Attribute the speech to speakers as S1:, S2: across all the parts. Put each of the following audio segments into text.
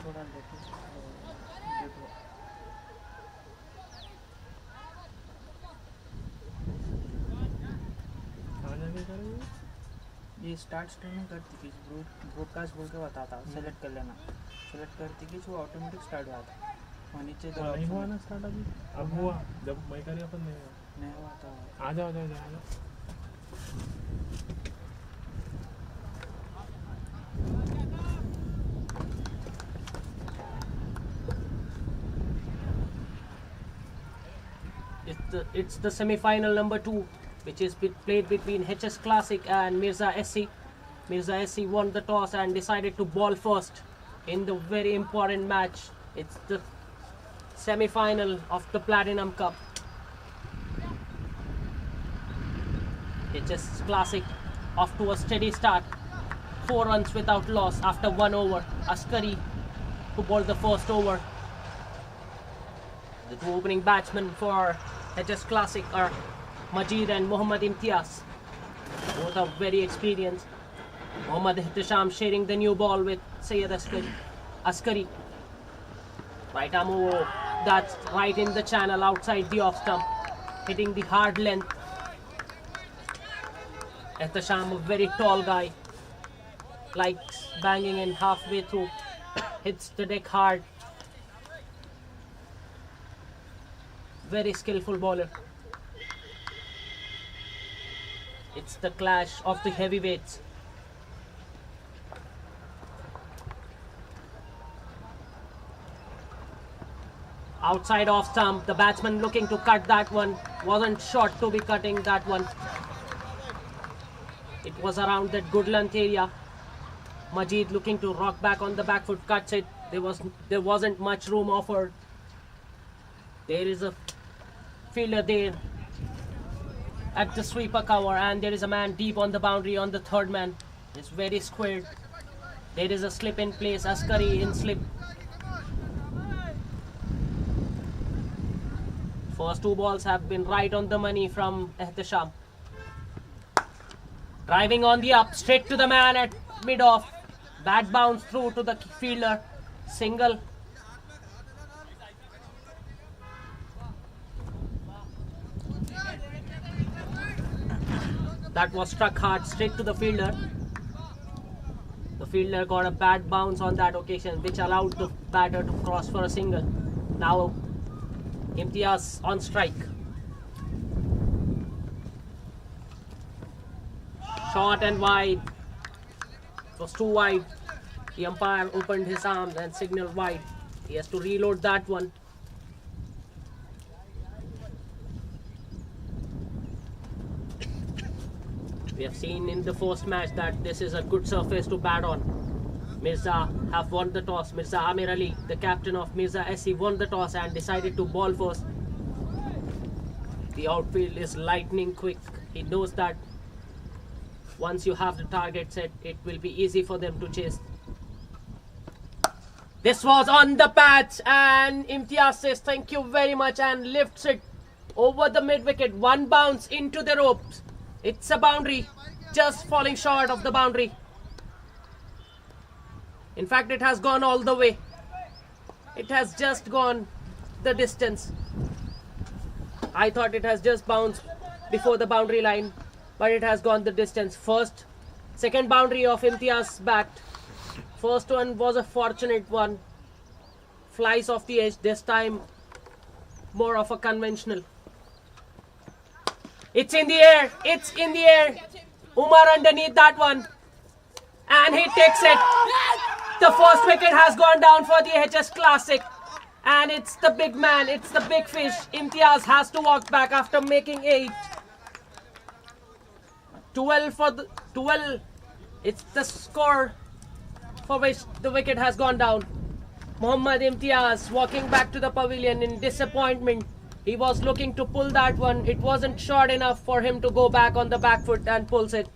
S1: थोड़ा लेटेस्ट ये start streaming करती कि ब्रॉडकास्ट बोल के बताता सेलेक्ट कर लेना, सेलेक्ट करती कि वो ऑटोमेटिक स्टार्ट हुआ था और नीचे तो
S2: नहीं हुआ ना स्टार्ट अभी। अब हुआ जब मैं करी अपन
S1: नहीं हुआ था।
S2: आ जाओ आ जाओ।
S3: It's the semi-final number 2, which is played between HS Classic and MIRZA.S.C. MIRZA.S.C won the toss and decided to ball first in the very important match. It's the semi-final of the Platinum Cup. HS Classic off to a steady start. 4 runs without loss after 1 over. Askari, who bowled the first over. The two opening batsmen for HS Classic are Majid and Mohammad Imtiaz. Both are very experienced. Mohammad Ihtisham sharing the new ball with Syed Askari. Right arm over, that's right in the channel outside the off stump, hitting the hard length. Ihtisham, a very tall guy, likes banging in halfway through, hits the deck hard. Very skillful bowler. It's the clash of the heavyweights. Outside off stump, the batsman looking to cut that one. Wasn't short to be cutting that one. It was around that good length area. Majid looking to rock back on the back foot, cuts it. There wasn't much room offered. There is a fielder there at the sweeper cover, and there is a man deep on the boundary on the third man. It's very squared. There is a slip in place. Askari in slip. First 2 balls have been right on the money from Ihtisham. Driving on the up, straight to the man at mid-off. Bat bounce through to the fielder. Single. That was struck hard straight to the fielder. The fielder got a bad bounce on that occasion, which allowed the batter to cross for a single. Now Imtiaz on strike. Short and wide. It was too wide. The umpire opened his arms and signaled wide. He has to reload that one. We have seen in the first match that this is a good surface to bat on. Mirza have won the toss. Mirza Amir Ali, the captain of MIRZA.S.C, won the toss and decided to ball first. The outfield is lightning quick. He knows that once you have the target set, it will be easy for them to chase. This was on the patch, and Imtiaz says thank you very much and lifts it over the mid wicket. One bounce into the ropes. It's a boundary, just falling short of the boundary. In fact, it has gone all the way. It has just gone the distance. I thought it has just bounced before the boundary line, but it has gone the distance. Second boundary of Imtiaz backed. First one was a fortunate one. Flies off the edge. This time, more of a conventional. It's in the air. It's in the air. Umar underneath that one. And he takes it. The first wicket has gone down for the HS Classic. And it's the big man. It's the big fish. Imtiaz has to walk back after making 8. 12 for the 12. It's the score for which the wicket has gone down. Mohammad Imtiaz walking back to the pavilion in disappointment. He was looking to pull that one. It wasn't short enough for him to go back on the back foot and pulls it.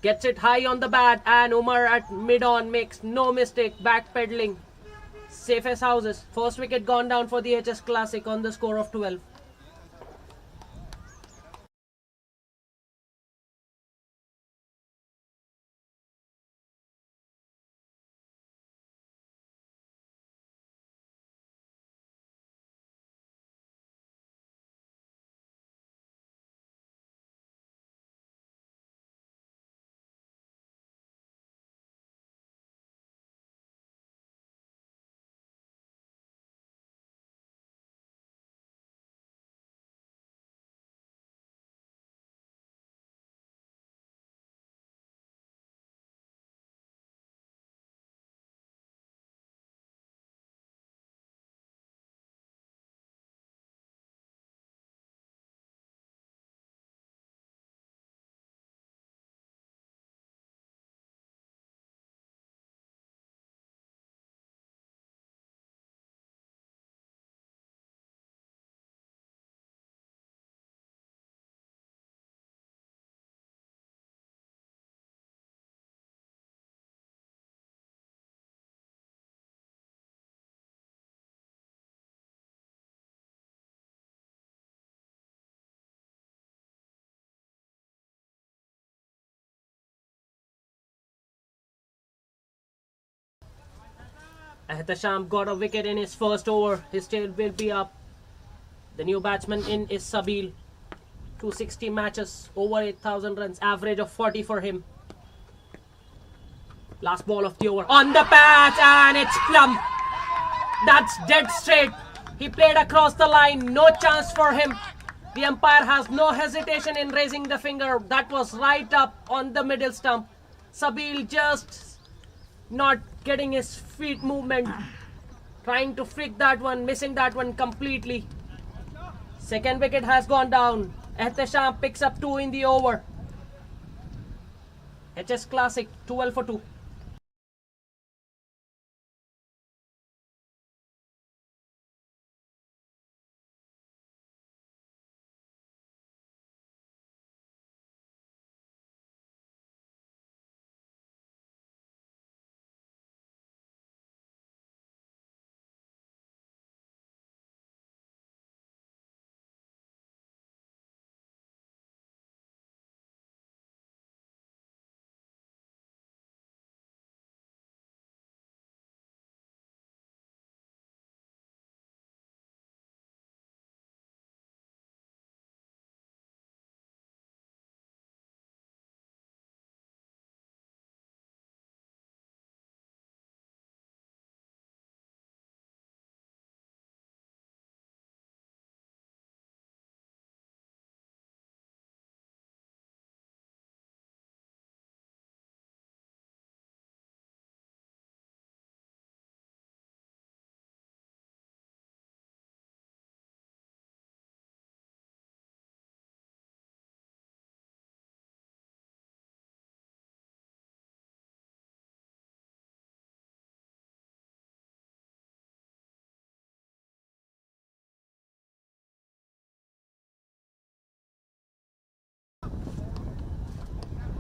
S3: Gets it high on the bat, and Umar at mid-on makes no mistake, backpedaling. Safe as houses. First wicket gone down for the HS Classic on the score of 12. Ehtesham got a wicket in his first over. His tail will be up. The new batsman in is Sabil. 260 matches, over 8,000 runs, average of 40 for him. Last ball of the over. On the patch, and it's plumb. That's dead straight. He played across the line. No chance for him. The umpire has no hesitation in raising the finger. That was right up on the middle stump. Sabil just not getting his feet movement. Trying to flick that one, missing that one completely. Second wicket has gone down. Ehtesham picks up 2 in the over. HS Classic, 12 for 2.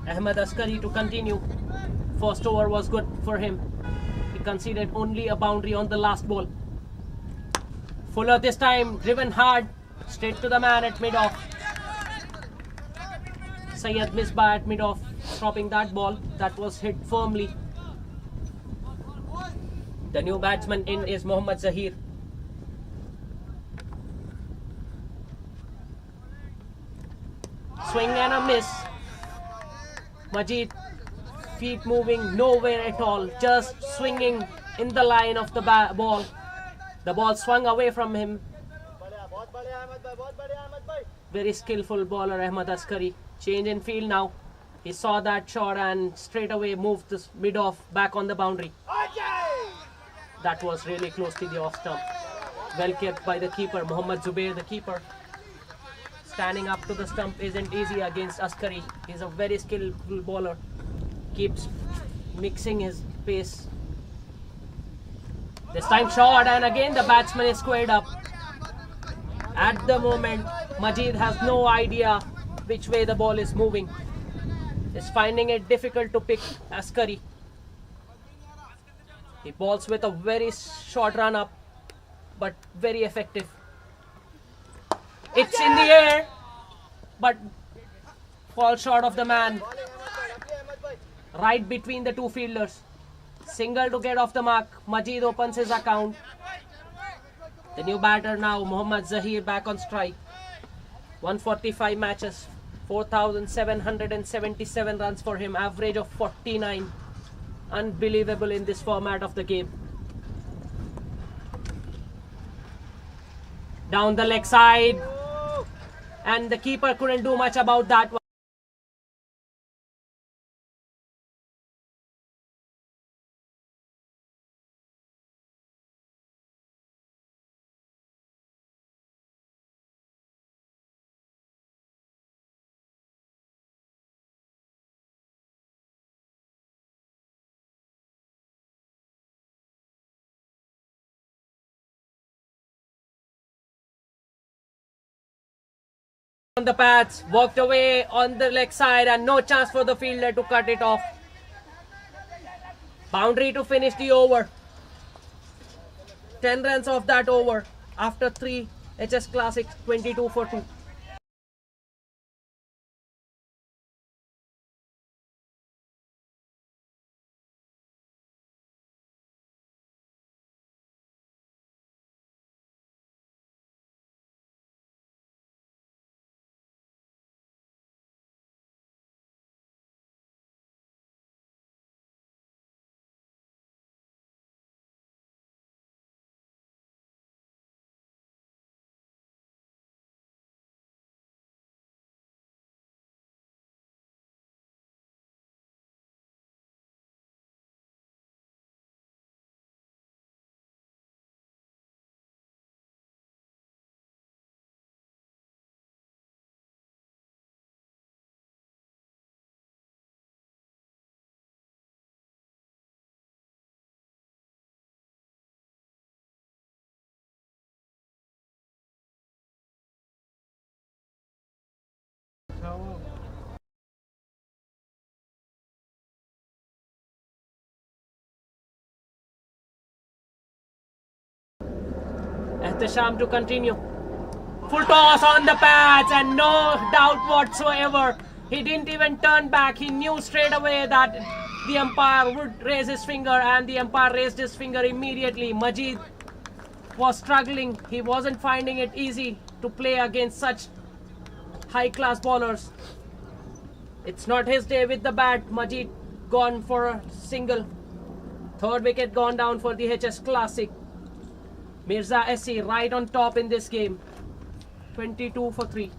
S3: MIRZA.S.C to continue. First over was good for him. He conceded only a boundary on the last ball. Fuller this time driven hard, straight to the man at mid-off. Syed missed by at mid-off, stopping that ball. That was hit firmly. The new batsman in is Mohammad Zahir. Swing and a miss. Majid, feet moving nowhere at all, just swinging in the line of the ball. The ball swung away from him. Very skillful bowler MIRZA.S.C. Change in field now. He saw that shot and straight away moved this mid-off back on the boundary. That was really close to the off stump. Well kept by the keeper, Mohammad Zubair, the keeper. Standing up to the stump isn't easy against Askari. He's a very skillful bowler. Keeps mixing his pace. This time shot, and again the batsman is squared up. At the moment, Majid has no idea which way the ball is moving. He's finding it difficult to pick Askari. He bowls with a very short run up, but very effective. It's in the air, but falls short of the man. Right between the two fielders. Single to get off the mark. Majid opens his account. The new batter now, Mohammad Zahir, back on strike. 145 matches, 4,777 runs for him, average of 49. Unbelievable in this format of the game. Down the leg side. And the keeper couldn't do much about that one. On the pads, walked away on the leg side, and no chance for the fielder to cut it off. Boundary to finish the over. 10 runs off that over after 3 HS Classic, 22 for 2.
S2: दिखाओ.
S3: Ehtisham to continue. Full toss on the pads and no doubt whatsoever. He didn't even turn back. He knew straight away that the umpire would raise his finger, and the umpire raised his finger immediately. Majid was struggling. He wasn't finding it easy to play against such high-class bowlers. It's not his day with the bat. Majid gone for a single. Third wicket gone down for the HS Classic. MIRZA.S.C right on top in this game. 22 for 3.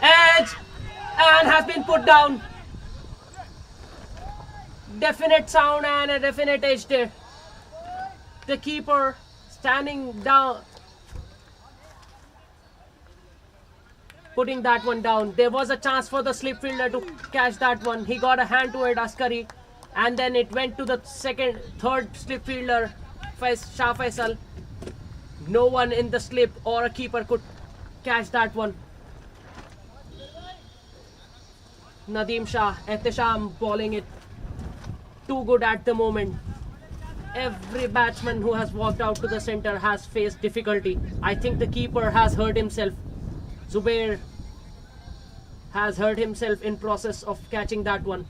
S3: Edge and has been put down. Definite sound and a definite edge there. The keeper standing down, putting that one down. There was a chance for the slip fielder to catch that one. He got a hand to it, Askari, and then it went to the third slip fielder, Shah Faisal. No one in the slip or a keeper could catch that one. Nadeem Shah, Ehtisham bowling it too good at the moment. Every batsman who has walked out to the center has faced difficulty. I think the keeper has hurt himself. Zubair has hurt himself in process of catching that one.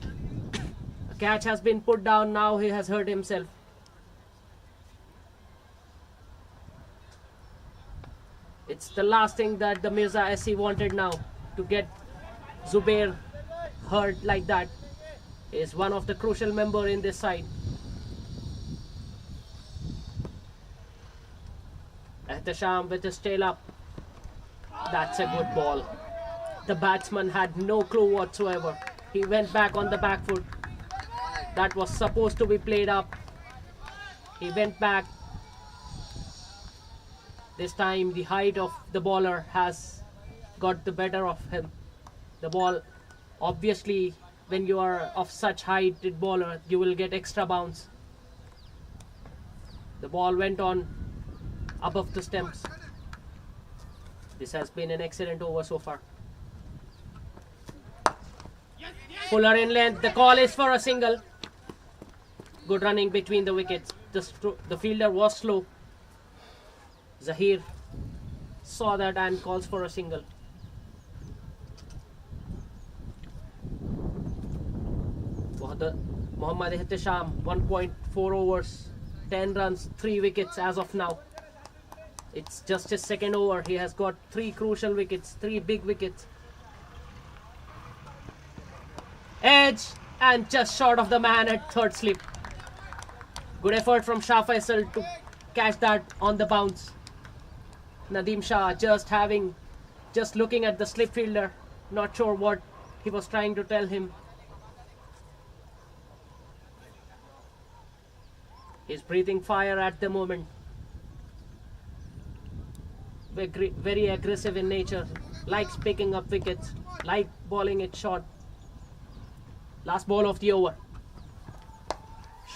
S3: A catch has been put down, now he has hurt himself. It's the last thing that the MIRZA.S.C wanted now, to get Zubair hurt like that. He is one of the crucial member in this side. Ehtisham with his tail up. That's a good ball. The batsman had no clue whatsoever. He went back on the back foot. That was supposed to be played up. He went back. This time the height of the bowler has got the better of him. The ball, obviously, when you are of such heighted bowler, you will get extra bounce. The ball went on above the stumps. This has been an excellent over so far. Fuller in length. The call is for a single. Good running between the wickets. The fielder was slow. Zahir saw that and calls for a single. Mohammad Ehtisham, 1.4 overs, 10 runs, 3 wickets as of now. It's just his second over. He has got 3 crucial wickets, 3 big wickets. Edge and just short of the man at third slip. Good effort from Shah Faisal to catch that on the bounce. Nadeem Shah just looking at the slip fielder, not sure what he was trying to tell him. He's breathing fire at the moment. Very aggressive in nature, likes picking up wickets, like bowling it short. Last ball of the over.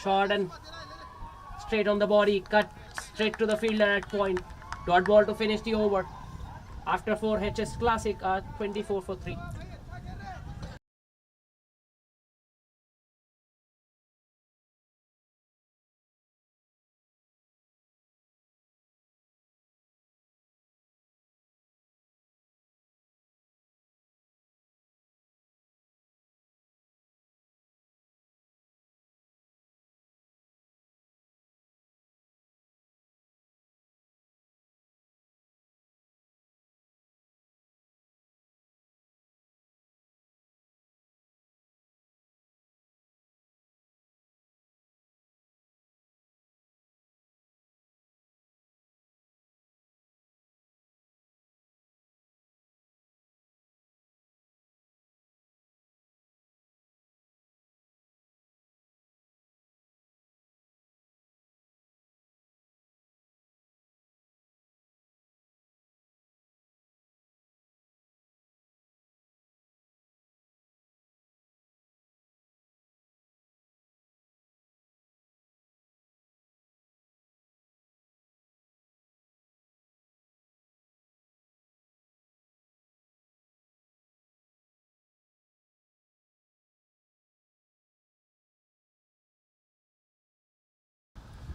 S3: Short and straight on the body, cut straight to the fielder at point. Dot ball to finish the over. After 4, HS Classic are 24 for 3.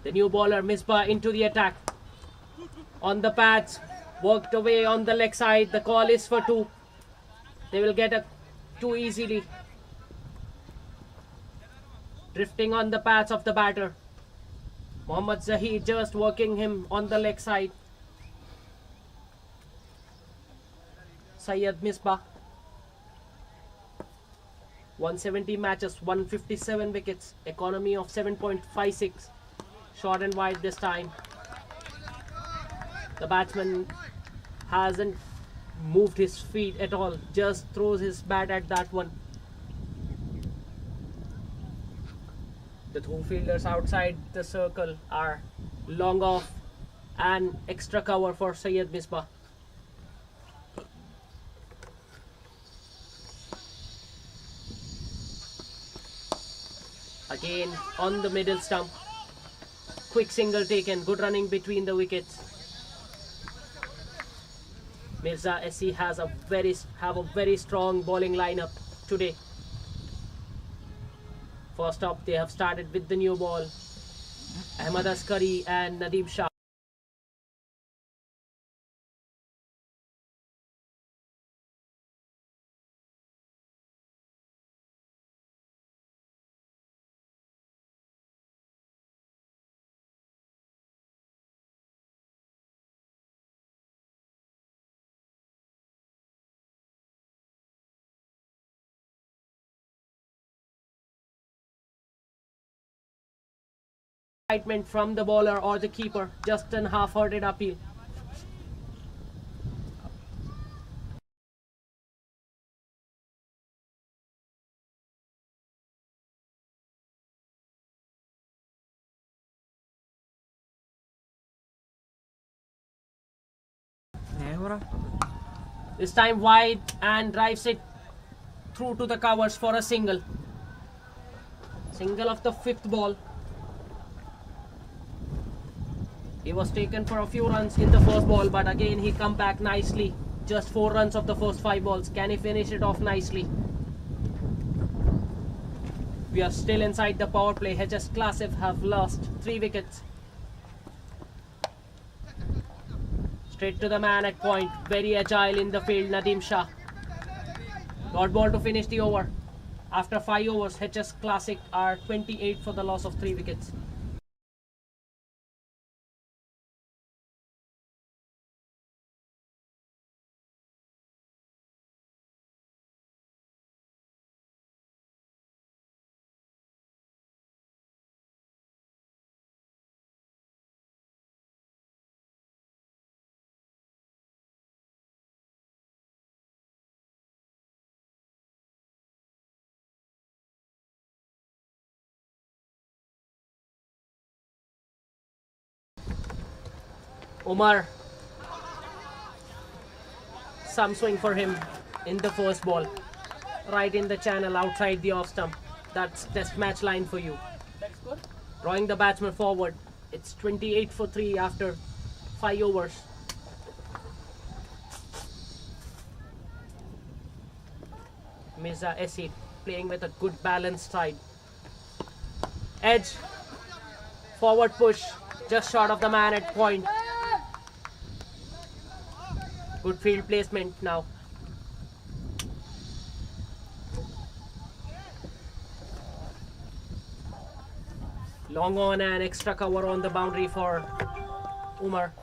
S3: The new bowler Misbah into the attack. On the pads, worked away on the leg side. The call is for 2. They will get a 2 easily. Drifting on the pads of the batter. Mohammad Zahid just working him on the leg side. Syed Misbah. 170 matches, 157 wickets, economy of 7.56. Short and wide this time. The batsman hasn't moved his feet at all, just throws his bat at that one. The 2 fielders outside the circle are long off and extra cover for Syed Misbah. Again on the middle stump. Quick single taken, good running between the wickets. MIRZA.S.C have a very strong bowling lineup today. First up, they have started with the new ball. MIRZA.S.C and Nadeem Shah. Excitement from the bowler or the keeper, just an half-hearted appeal. This time wide and drives it through to the covers for a single. Single of the 5th ball. He was taken for a few runs in the first ball, but again he come back nicely. Just 4 runs of the first 5 balls. Can he finish it off nicely? We are still inside the power play. HS Classic have lost 3 wickets. Straight to the man at point. Very agile in the field, Nadeem Shah. Dot ball to finish the over. After 5 overs, HS Classic are 28 for the loss of 3 wickets. Umar, some swing for him in the first ball. Right in the channel outside the off stump. That's test match line for you. Drawing the batsman forward. It's 28 for 3 after 5 overs. MIRZA.S.C playing with a good balanced side. Edge. Forward push. Just short of the man at point. Good field placement now. Long on and extra cover on the boundary for Umar.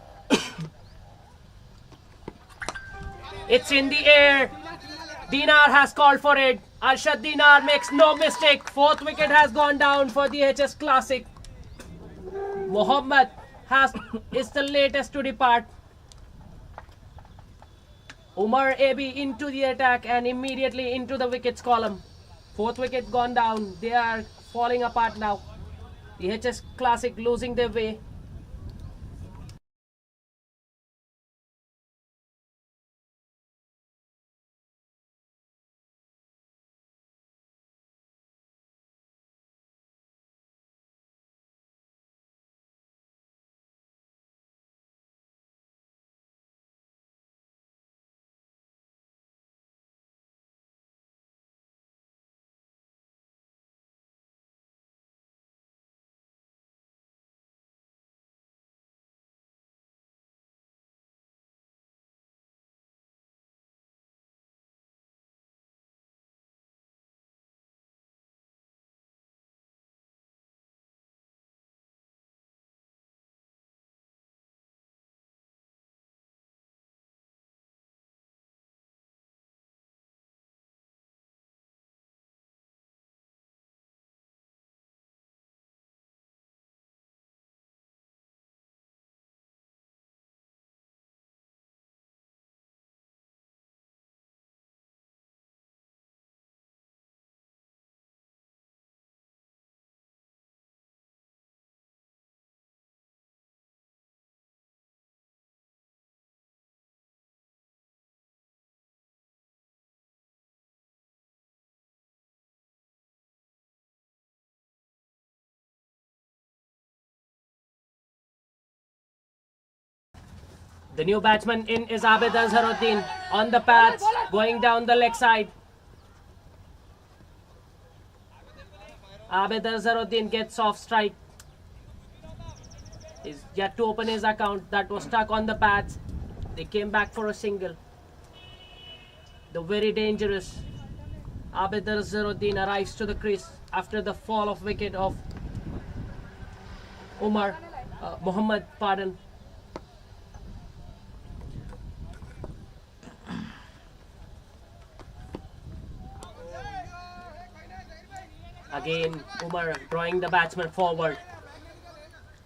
S3: It's in the air. Dinar has called for it. Arshad Dinar makes no mistake. Fourth wicket has gone down for the HS Classic. Mohammad is the latest to depart. Umar AB into the attack and immediately into the wickets column. Fourth wicket gone down. They are falling apart now. The HS Classic losing their way. The new batsman in is Abid Azharuddin on the pads, going down the leg side. Abid Azharuddin gets off strike. He's yet to open his account. That was stuck on the pads. They came back for a single. The very dangerous Abid Azharuddin arrives to the crease after the fall of wicket of Mohammad, pardon. Again, Umar drawing the batsman forward,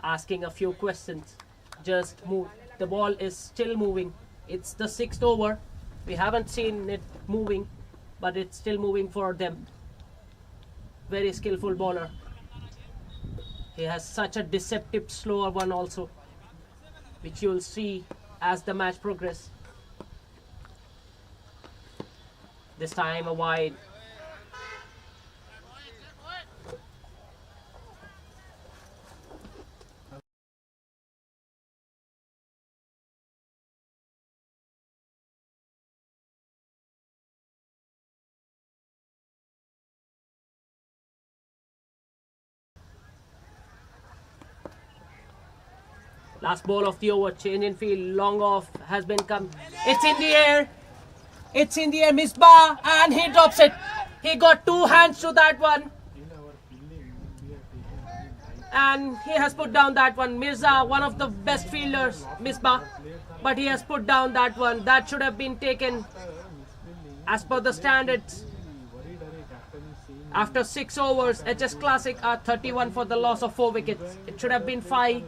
S3: asking a few questions. Just move. The ball is still moving. It's the 6th over. We haven't seen it moving, but it's still moving for them. Very skillful bowler. He has such a deceptive slower one also, which you'll see as the match progresses. This time a wide. Last ball of the over, change in field, long off has been come. It's in the air. It's in the air, Misbah, and he drops it. He got 2 hands to that one. And he has put down that one. Mirza, one of the best fielders, Misbah. But he has put down that one. That should have been taken as per the standards. After 6 overs, HS Classic are 31 for the loss of 4 wickets. It should have been 5.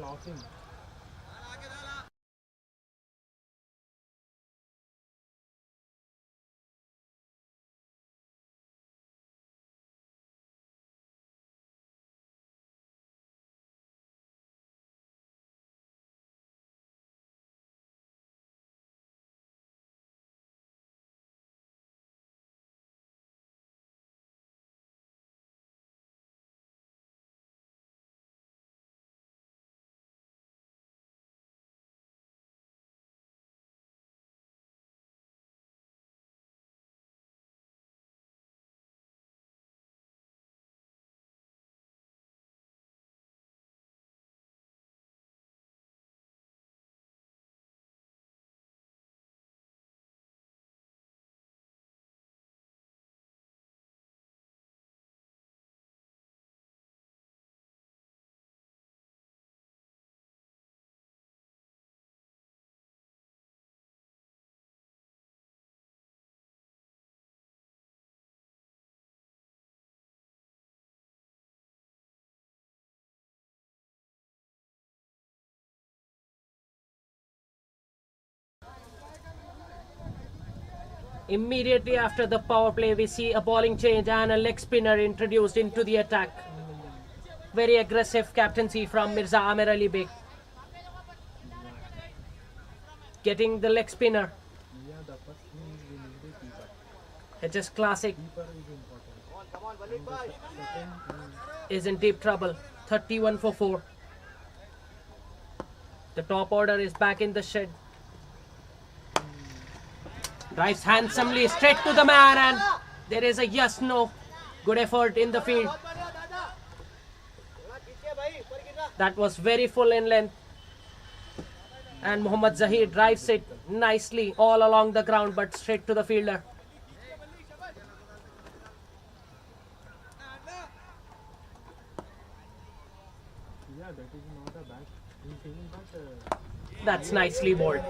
S3: Immediately after the power play, we see a bowling change and a leg spinner introduced into the attack. Very aggressive captaincy from Mirza Amir Ali Beg. Getting the leg spinner.
S2: Yeah, the first thing is we need a keeper.
S3: It is classic.
S2: Keeper is important. And the second
S3: Is in deep trouble. 31 for 4. The top order is back in the shed. Drives handsomely straight to the man, and there is a yes no. Good effort in the field. That was very full in length. And Mohammad Zahir drives it nicely all along the ground, but straight to the fielder.
S2: yeah, that is not a bad thing, but
S3: That's nicely bowled.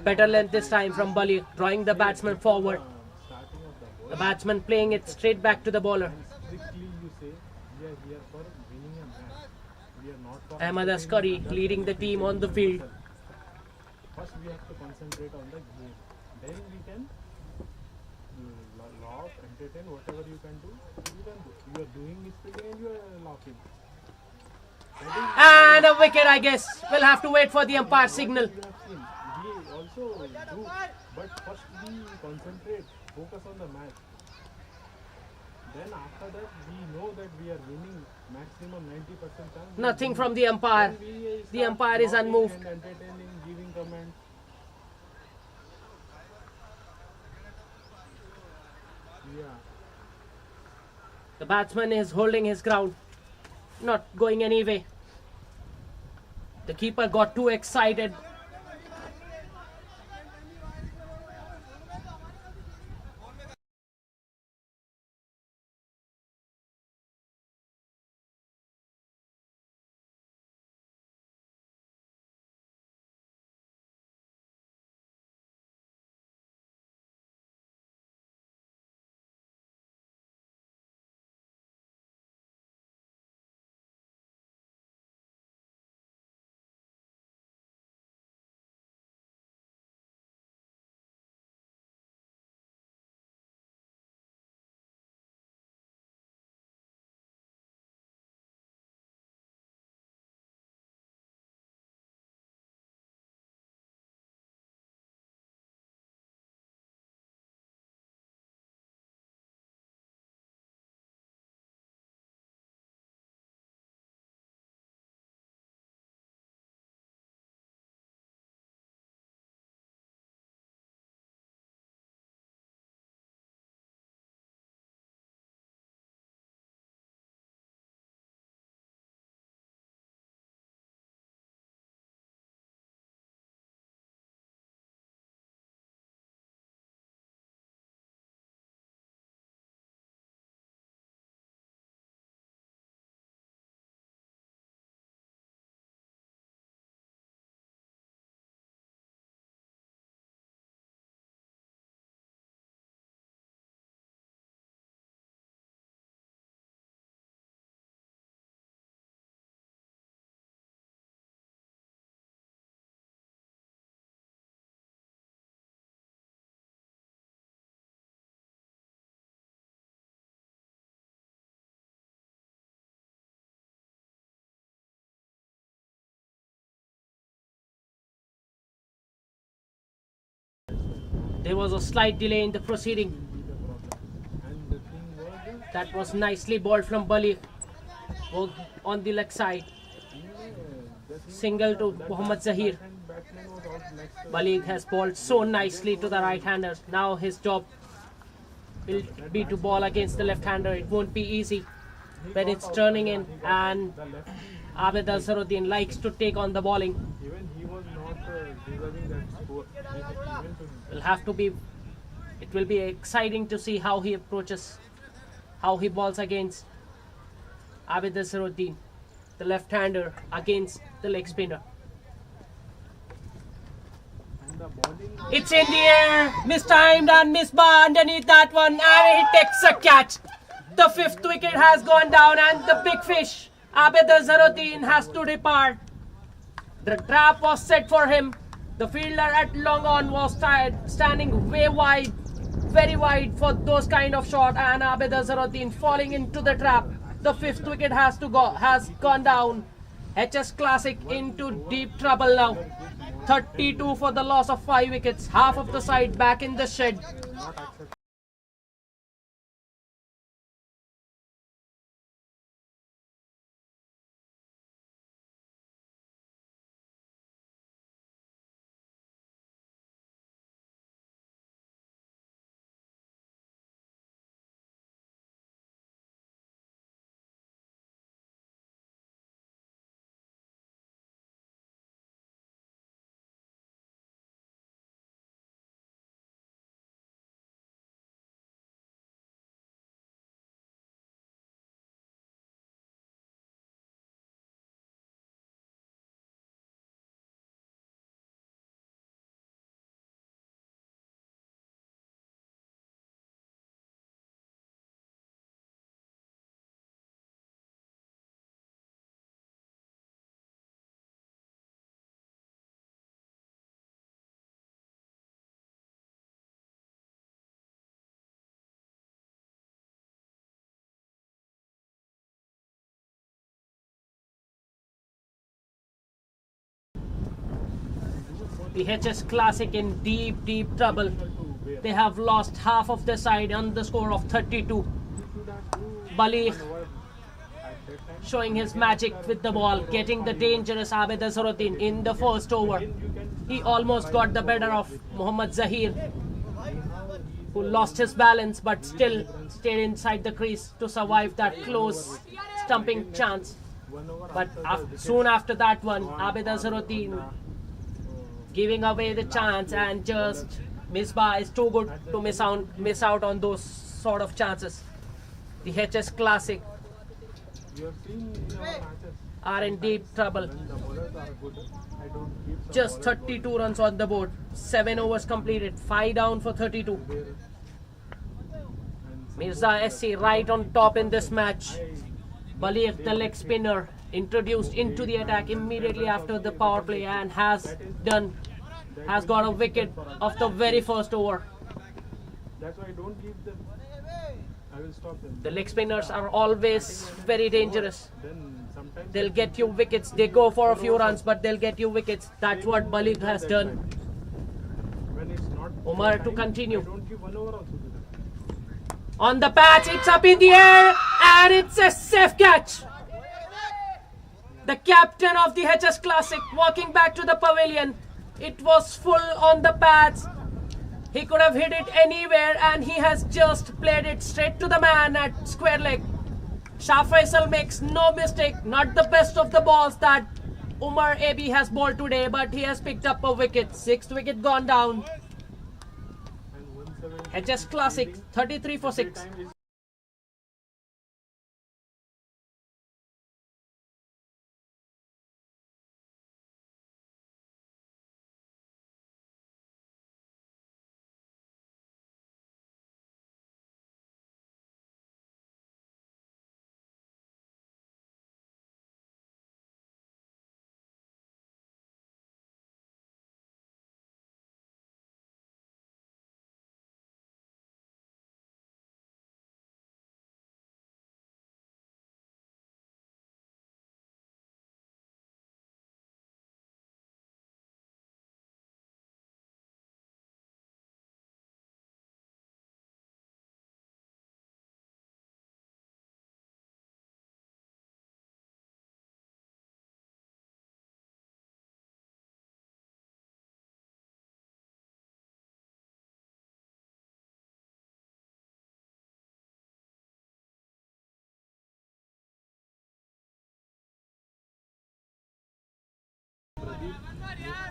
S3: Better length this time from Bali, drawing the batsman forward.
S2: starting of the ball,
S3: The batsman playing it straight back to the bowler.
S2: strictly you say we are here for winning a match. We are not for
S3: MIRZA.S.C leading the team on the field.
S2: First we have to concentrate on the game. Then we can laugh, entertain, whatever you can do. You can do. You are doing this thing and you are laughing.
S3: And a wicket, I guess. We'll have to wait for the umpire signal.
S2: We have seen. We also do, but first we concentrate, focus on the match. Then after that we know that we are winning maximum 90% chance.
S3: Nothing from the umpire.
S2: Then we
S3: The
S2: start
S3: umpire is
S2: laughing
S3: unmoved.
S2: and entertaining, giving comments. Yeah.
S3: The batsman is holding his ground, not going anyway. The keeper got too excited. There was a slight delay in the proceeding.
S2: And the thing was
S3: That was nicely bowled from Bali. On the leg side. Single to Mohammad Zahir.
S2: and batsman was out next.
S3: Bali has bowled so nicely to the right-hander. Now his job will be to bowl against the left-hander. It won't be easy when it's turning in, and
S2: The left,
S3: Abid Azharuddin likes to take on the bowling.
S2: even he was not deserving that score. Even to
S3: Will have to be. It will be exciting to see how he approaches, how he bowls against Abid Azharuddin, the left-hander against the leg spinner.
S2: and the bowling.
S3: It's in the air, mistimed and misbar underneath that one, and he takes a catch. The fifth wicket has gone down, and the big fish, Abid Azharuddin, has to depart. The trap was set for him, The fielder at long on was standing way wide, very wide for those kind of shot, and Abid Azharuddin falling into the trap. The 5th wicket has gone down. HS Classic into deep trouble now. 32 for the loss of 5 wickets. Half of the side back in the shed. The HS Classic in deep trouble. They have lost half of their side on the score of 32. Bali showing his magic with the ball, getting the dangerous Abid Azharuddin in the first over. He almost got the better of Mohammad Zahir, who lost his balance but still stayed inside the crease to survive that close stumping chance. But soon after that one, Abid Azharuddin giving away the chance, and just Misbah is too good to miss out on those sort of chances. The HS Classic are in deep trouble. Just 32 runs on the board, 7 overs completed, 5 down for 32. MIRZA.S.C right on top in this match. Baliq, the leg spinner, introduced into the attack immediately after the power play and has got a wicket of the very first over.
S2: That's why I don't give them. I will stop them.
S3: The leg spinners are always very dangerous.
S2: Then sometimes
S3: They'll get you wickets. They go for a few runs, but they'll get you wickets. That's what Baliq has done.
S2: when it's not
S3: Umar to
S2: time,
S3: continue.
S2: I don't give 1 over also to them.
S3: On the patch, it's up in the air, and it's a safe catch. The captain of the HS Classic walking back to the pavilion. It was full on the pads. He could have hit it anywhere, and he has just played it straight to the man at square leg. Shah Faisal makes no mistake. Not the best of the balls that Umar AB has bowled today, but he has picked up a wicket. 6th wicket gone down.
S2: And 170
S3: HS Classic, 33 for 6.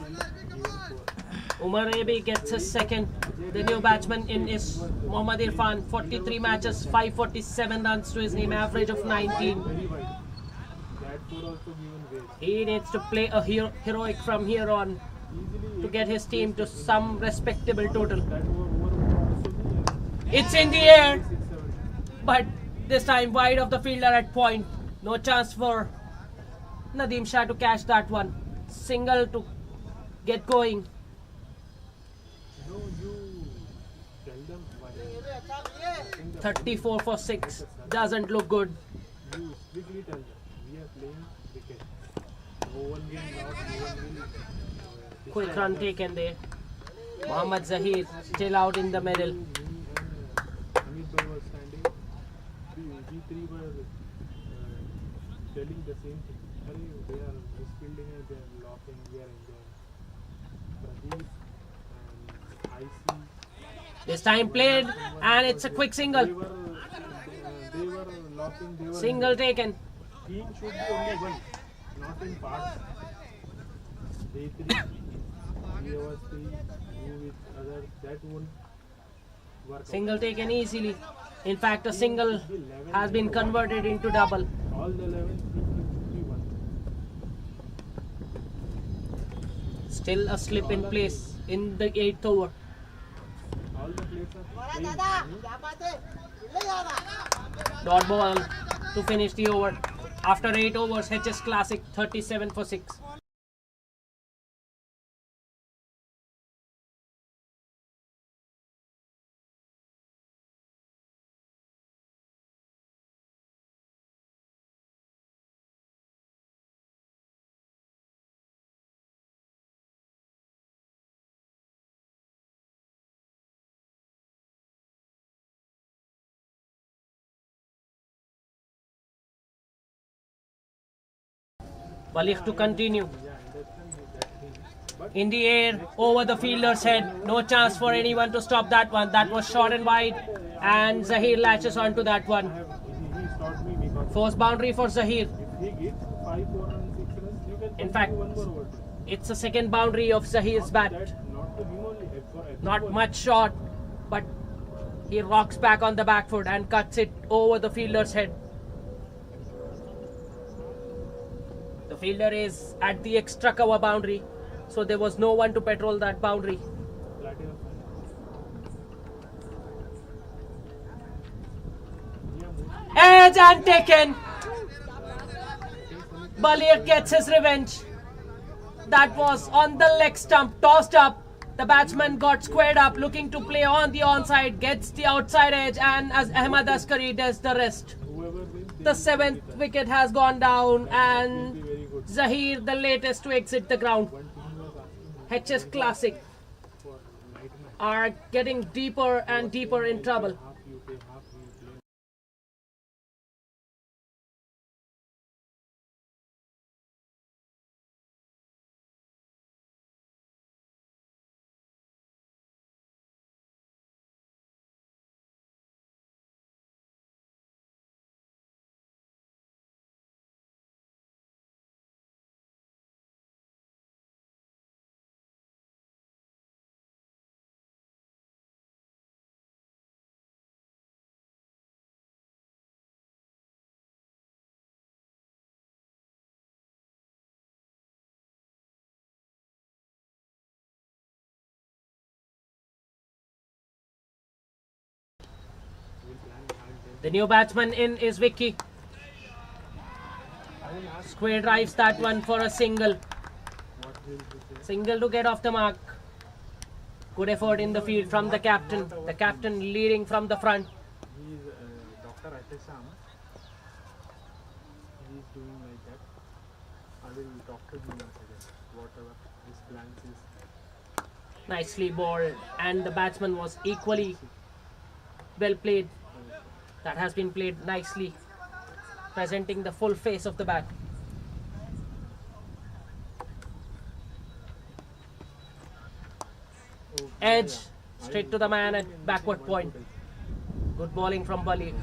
S2: time is
S3: Umar AB gets his second. The new batsman in is Mohammad Irfan. 43 matches, 547 runs to his name, average of 19.
S2: very wide. That could also given way.
S3: He needs to play a heroic from here on
S2: Easily
S3: to get his team to some respectable total.
S2: that over also be
S3: It's in the air,
S2: 670.
S3: but this time wide of the fielder at point. No chance for Nadeem Shah to catch that one. Single to get going.
S2: No, you tell them why. In the
S3: 34 for 6. Doesn't look good.
S2: You strictly tell them we are playing cricket. No one will not, no one will.
S3: Quick run taken there. Mohammad Zahir still out in the middle.
S2: Me and Amit Bhai were standing. We three were telling the same thing. Arey, they are misfielding and they are locking. We are enjoying. Pradeep and I see.
S3: This time played and it's a quick single.
S2: They were locking. They were
S3: Single taken.
S2: team should be only one, not in parts. They three, we was three, you with other, that won't work.
S3: Single taken easily. In fact, a single has been converted into double.
S2: All the 11 should be one.
S3: Still a slip in place in the 8th over.
S2: All the players are playing.
S3: Dot ball to finish the over. After 8 overs, HS Classic 37 for 6. Balik to continue. In the air, over the fielder's head. No chance for anyone to stop that one. That was short and wide. And Zahir latches onto that one.
S2: He stopped me because
S3: Forced boundary for Zahir.
S2: if he gets 5, 4 runs, 6 runs, you can
S3: In fact,
S2: one more over.
S3: it's the second boundary of Zahir's bat.
S2: Not to him only, for
S3: Not much shot, but he rocks back on the back foot and cuts it over the fielder's head. The fielder is at the extra cover boundary, so there was no one to patrol that boundary. Edge and taken. Baliak gets his revenge. That was on the leg stump, tossed up. The batsman got squared up, looking to play on the onside, gets the outside edge, and as Ahmad Askari does the rest. The 7th wicket has gone down, and Zahir, the latest to exit the ground. HS Classic are getting deeper and deeper in trouble. The new batsman in is Vicky. Square drives that one for a single. Single to get off the mark. Good effort in the field from the captain. The captain leading from the front.
S2: He is Dr. Atesam. He is doing like that. I will talk to him once again. Whatever his plans is.
S3: Nicely bowled, and the batsman was equally well played. That has been played nicely, presenting the full face of the bat. Edge straight to the man at backward point. Good bowling from Bali,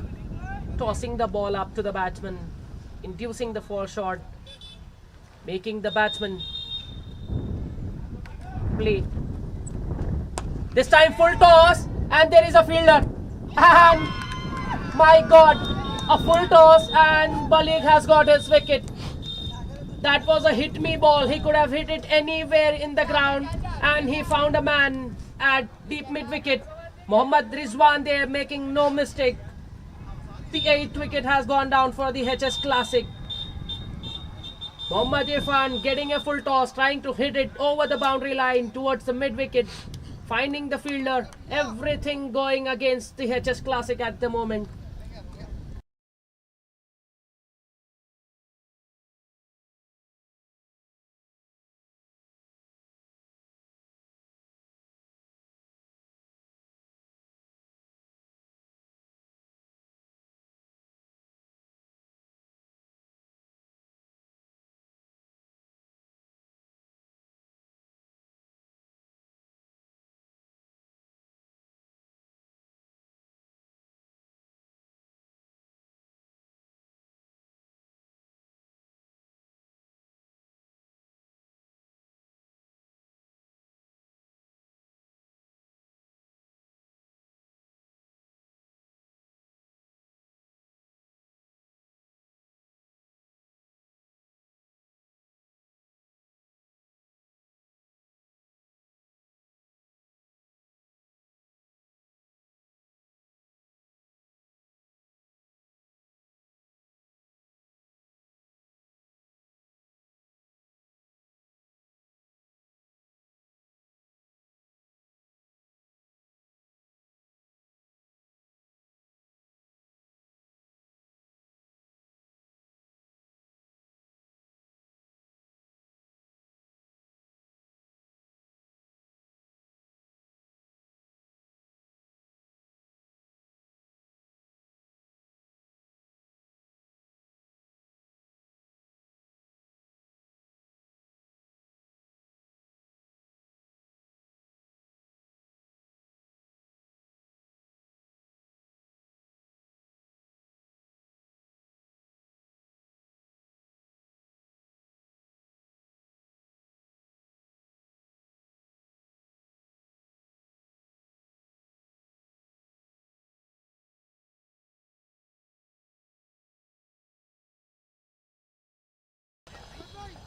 S3: tossing the ball up to the batsman, inducing the fall shot, making the batsman play. This time full toss, and there is a fielder, and my God, a full toss, and Balik has got his wicket. That was a hit me ball. He could have hit it anywhere in the ground, and he found a man at deep mid wicket. Mohammad Rizwan there making no mistake. The 8th wicket has gone down for the HS Classic. Mohammad Irfan getting a full toss, trying to hit it over the boundary line towards the mid wicket. finding the fielder. Everything going against the HS Classic at the moment.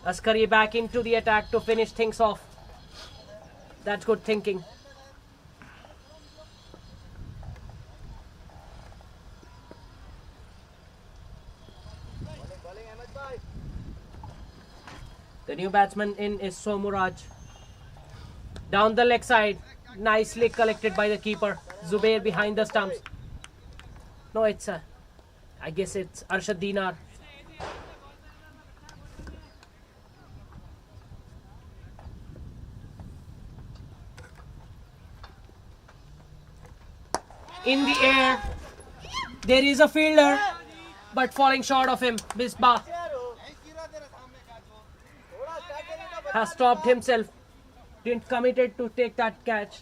S3: Askari back into the attack to finish things off. That's good thinking. The new batsman in is Somuraj. Down the leg side. Nicely collected by the keeper. Zubair behind the stumps. No, it's I guess it's Arshad Dinar. In the air. There is a fielder, but falling short of him. Misbah has stopped himself. Didn't committed to take that catch.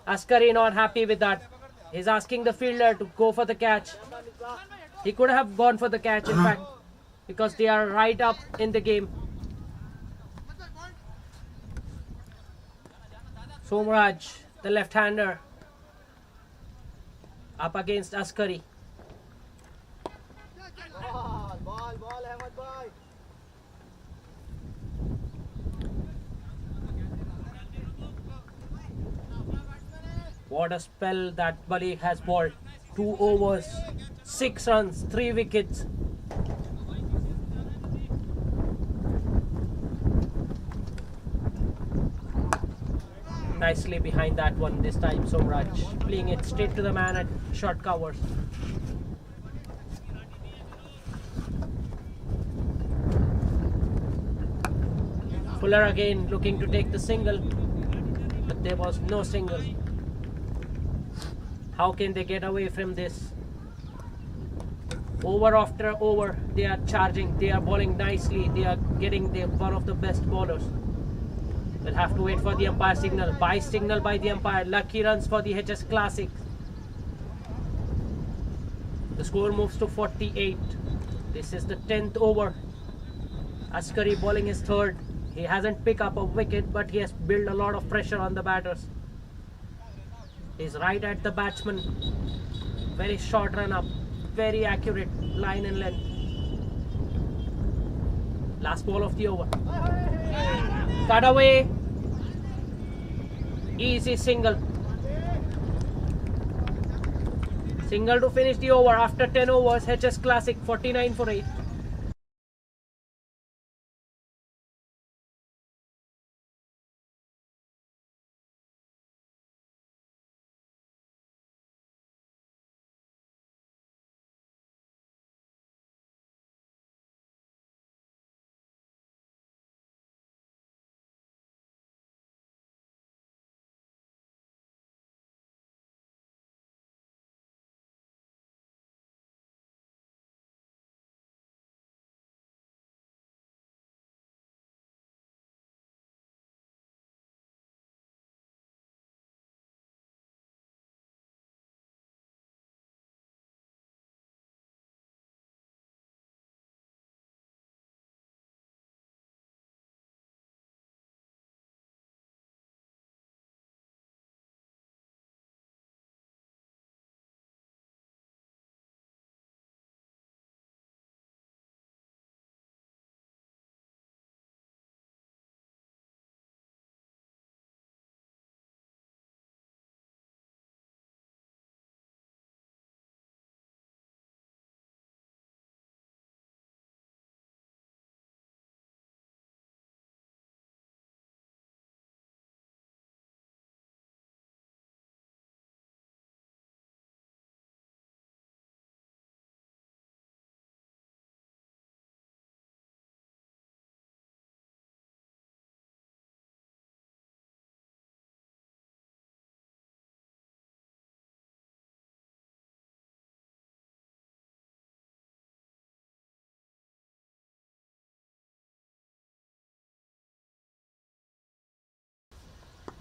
S3: Askari not happy with that. He's asking the fielder to go for the catch. He could have gone for the catch, in fact, because they are right up in the game. Somraj, the left-hander, up against Askari. What a spell that Bali has bowled. 2 overs, 6 runs, 3 wickets. Nicely behind that one this time, Somraj playing it straight to the man at short covers. Fuller again looking to take the single, but there was no single. How can they get away from this? Over after over, they are charging, they are bowling nicely, they are getting one of the best bowlers. We'll have to wait for the umpire signal. By signal by the umpire. Lucky runs for the HS Classic. The score moves to 48. This is the 10th over. Askari bowling his third. He hasn't picked up a wicket, but he has built a lot of pressure on the batters. He's right at the batsman. Very short run up. Very accurate line and length. Last ball of the over. Cut away. Easy single. Single to finish the over after 10 overs. HS Classic 49 for 8.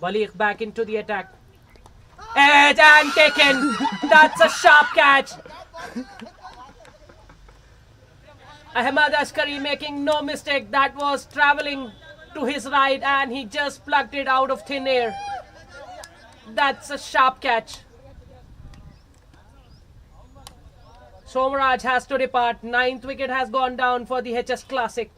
S3: Balik back into the attack. Edge and taken. That's a sharp catch. Ahmad Askari making no mistake. That was traveling to his right and he just plucked it out of thin air. That's a sharp catch. Somaraj has to depart. 9th wicket has gone down for the HS Classic.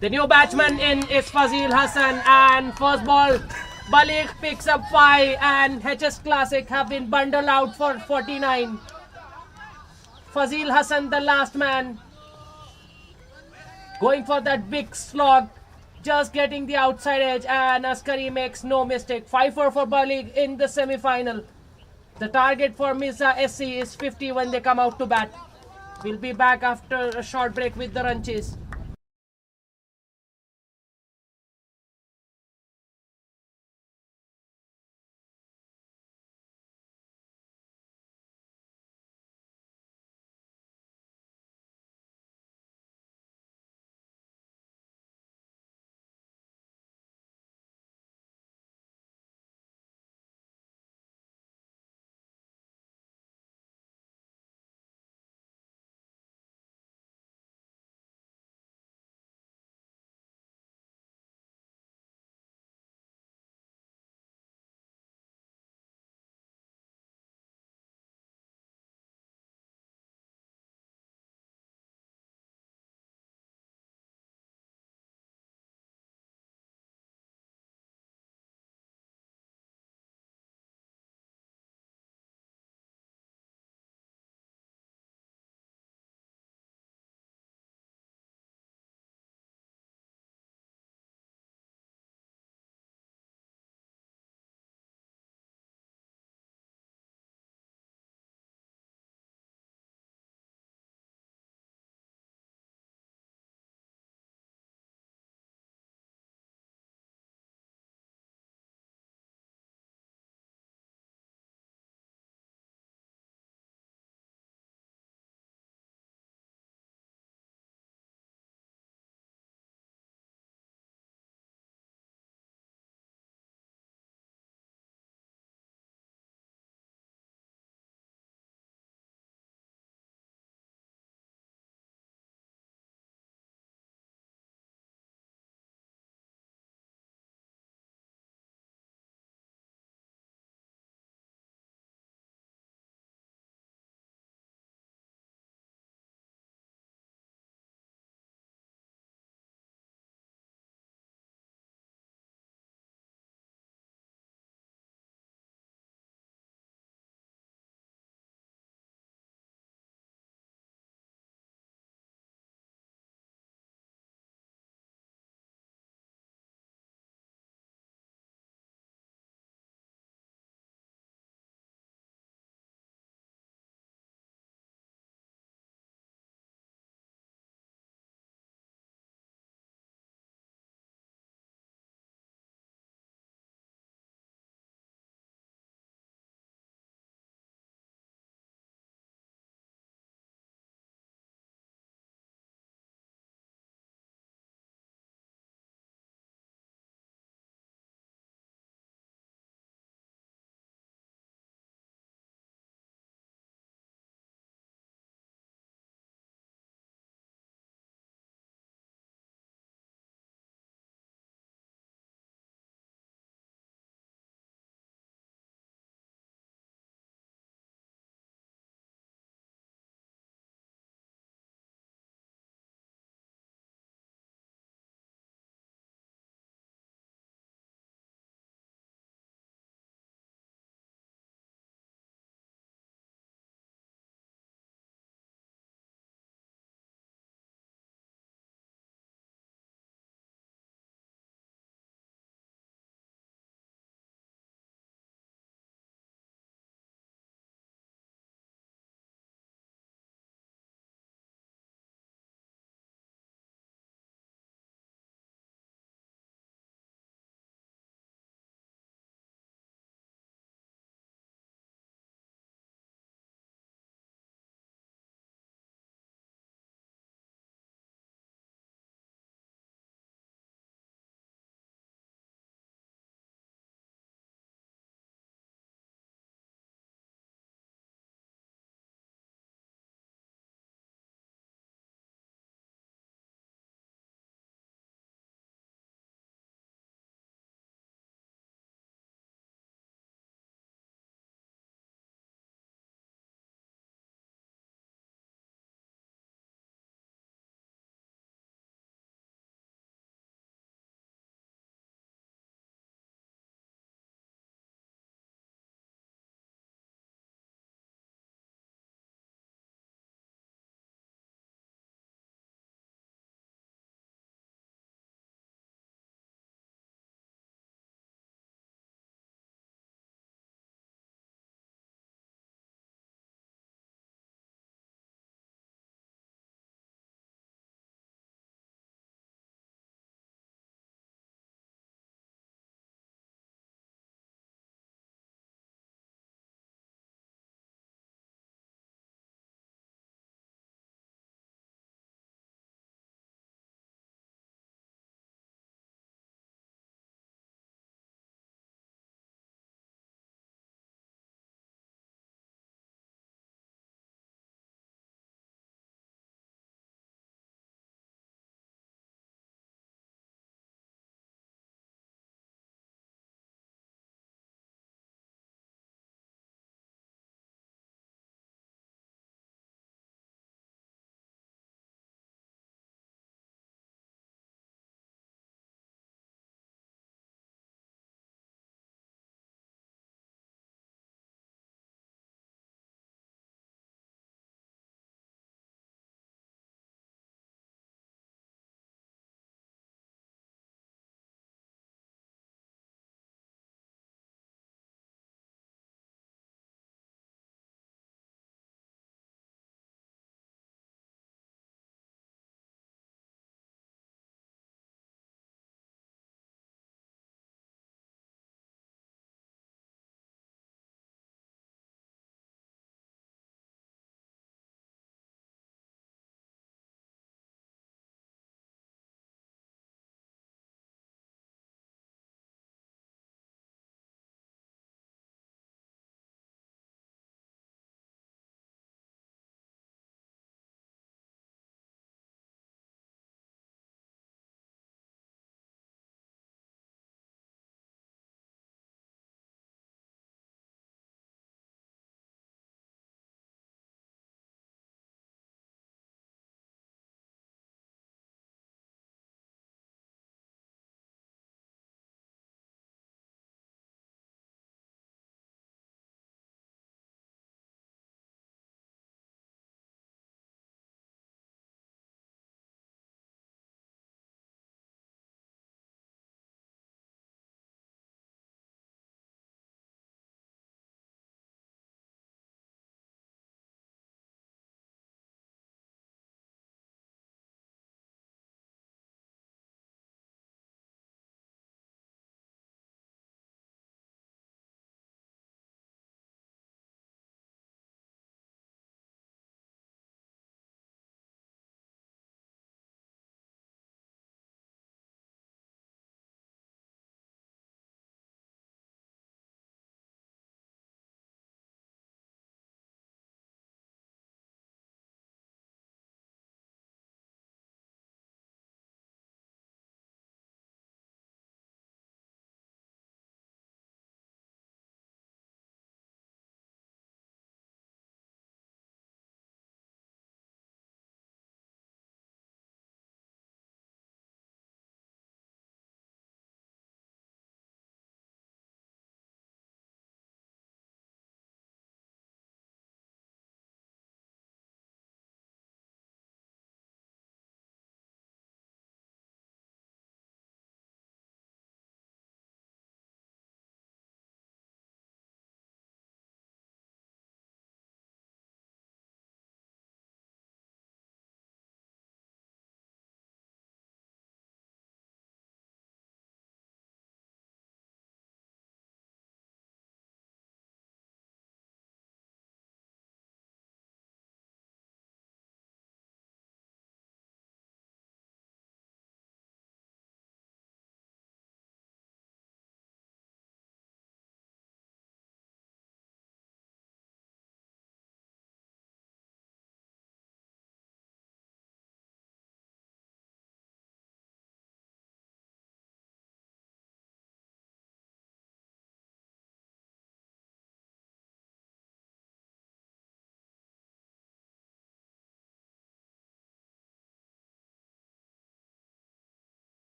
S3: The new batsman in is Fazil Hassan, and first ball, Balik picks up 5 and HS Classic have been bundled out for 49. Fazil Hassan, the last man, going for that big slog, just getting the outside edge, and Askari makes no mistake. 5-4 for Balik in the semi-final. The target for MIRZA.S.C is 50 when they come out to bat. We'll be back after a short break with the run chase.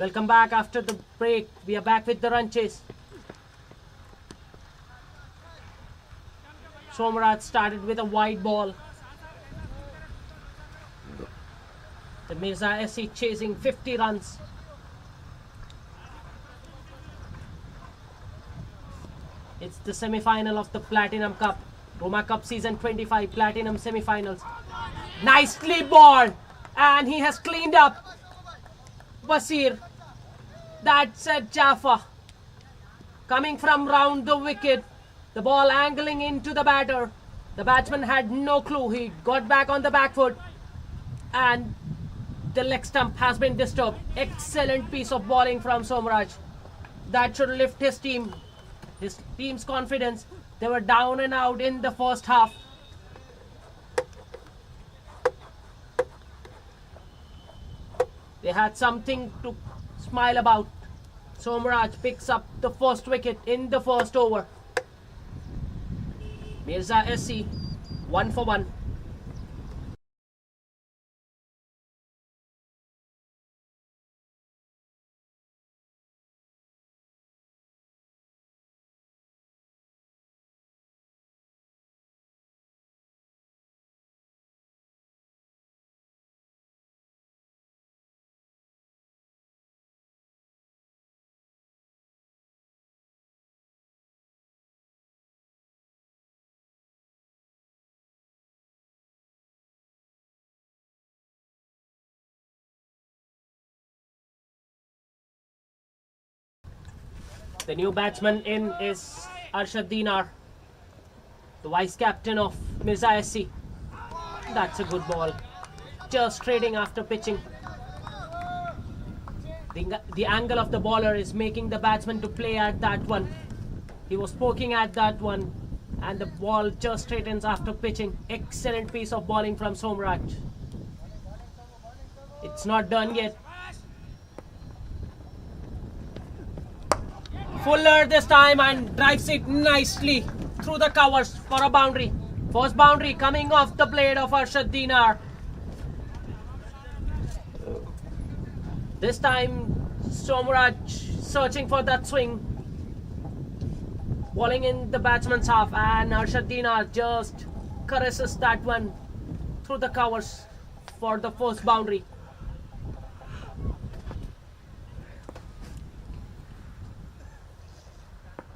S3: Welcome back after the break. We are back with the run chase. Somraj started with a wide ball. The MIRZA.S.C chasing 50 runs. It's the semi-final of the Platinum Cup. Ruma Cup Season 25 Platinum semi-finals. Nicely balled. And he has cleaned up. Basir. That's a Jaffa. Coming from round the wicket. The ball angling into the batter. The batsman had no clue. He got back on the back foot. And the leg stump has been disturbed. Excellent piece of bowling from Somraj. That should lift his team's confidence. They were down and out in the first half. They had something to smile about. Somraj picks up the first wicket in the first over. MIRZA.S.C 1 for 1. The new batsman in is Arshad Dinar, the vice captain of MIRZA.S.C. That's a good ball. Just trading after pitching. The angle of the bowler is making the batsman to play at that one. He was poking at that one and the ball just straightens after pitching. Excellent piece of bowling from Somraj. It's not done yet. Fuller this time and drives it nicely through the covers for a boundary. First boundary coming off the blade of Arshad Dinar. This time Somraj searching for that swing. Bowling in the batsman's half and Arshad Dinar just caresses that one through the covers for the first boundary.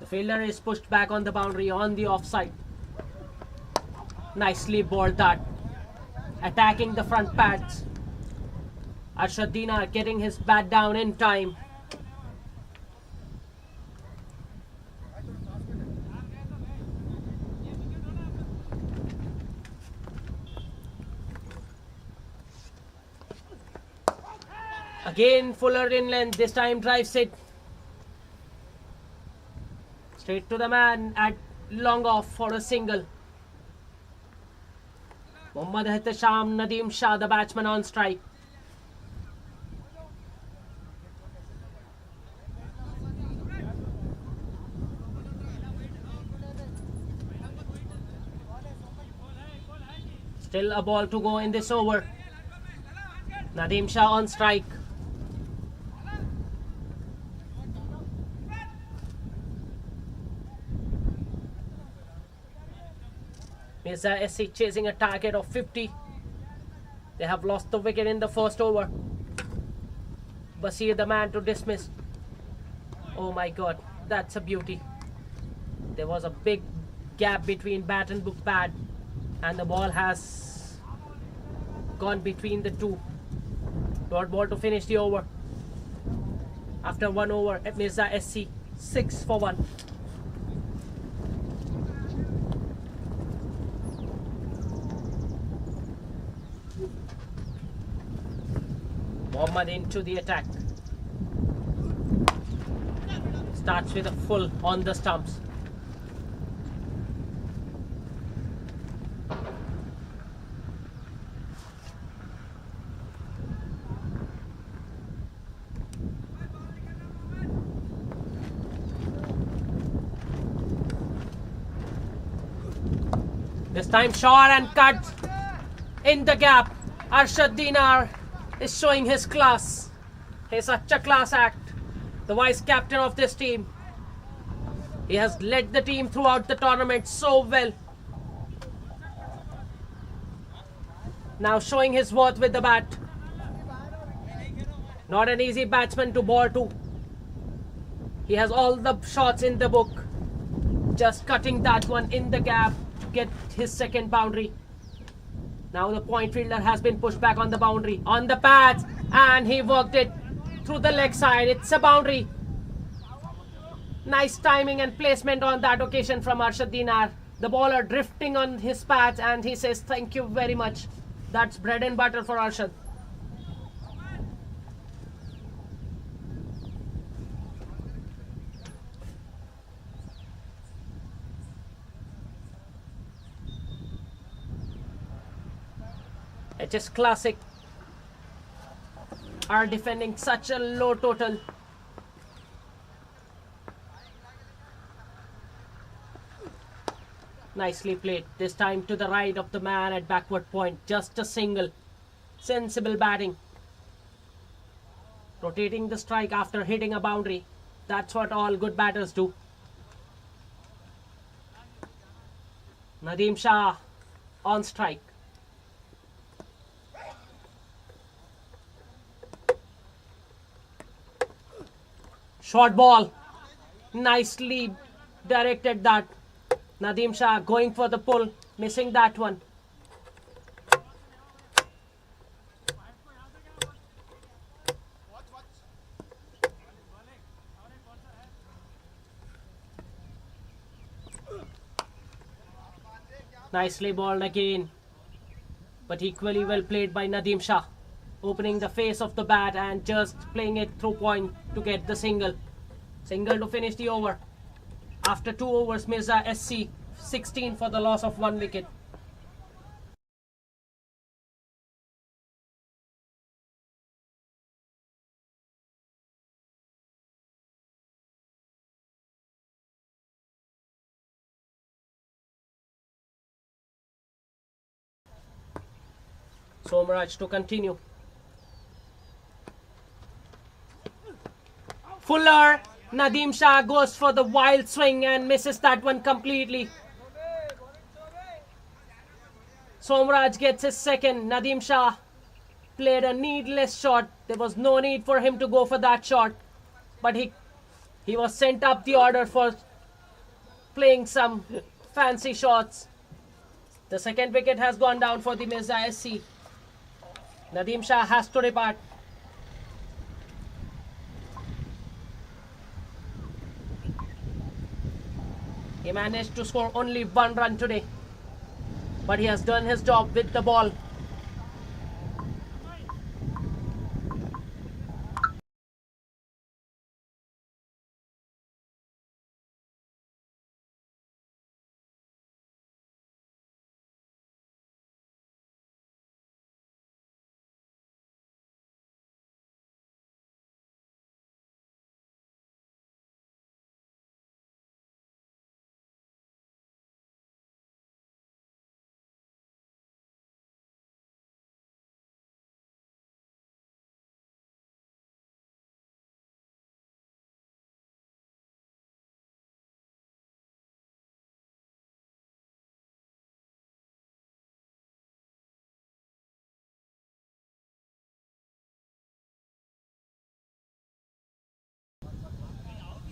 S3: The fielder is pushed back on the boundary on the offside. Nicely bowled that. Attacking the front pads. Arshad Dinar getting his bat down in time. Again Fuller in length, this time drives it straight to the man at long off for a single. Mohammad Ehtesham Nadeem Shah, the batsman, on strike. Still a ball to go in this over. Nadeem Shah on strike. MIRZA.S.C chasing a target of 50. They have lost the wicket in the first over. Basir the man to dismiss. Oh my god, that's a beauty. There was a big gap between bat and book pad and the ball has gone between the two. Dot ball to finish the over. After one over at MIRZA.S.C 6 for 1. Mohammad into the attack. Starts with a full on the stumps. This time short and cut in the gap. Arshad Dinar is showing his class. He's such a class act. The vice captain of this team. He has led the team throughout the tournament so well. Now showing his worth with the bat. Not an easy batsman to bowl to. He has all the shots in the book. Just cutting that one in the gap to get his second boundary. Now the point fielder has been pushed back on the boundary. On the pads. And he worked it through the leg side. It's a boundary. Nice timing and placement on that occasion from Arshad Dinar. The bowler drifting on his pads and he says thank you very much. That's bread and butter for Arshad. HS Classic are defending such a low total. Nicely played. This time to the right of the man at backward point. Just a single. Sensible batting. Rotating the strike after hitting a boundary. That's what all good batters do. Nadeem Shah on strike. Short ball. Nicely directed that. Nadeem Shah going for the pull. Missing that one. Nicely bowled again. But equally well played by Nadeem Shah. Opening the face of the bat and just playing it through point to get the single. Single to finish the over. After 2 overs, MIRZA.S.C 16 for the loss of 1 wicket. Somraj to continue. Fuller. Nadeem Shah goes for the wild swing and misses that one completely. Somraj gets his second. Nadeem Shah played a needless shot. There was no need for him to go for that shot. But he was sent up the order for playing some fancy shots. The second wicket has gone down for the MIRZA.S.C. Nadeem Shah has to depart. He managed to score only 1 run today. But he has done his job with the ball.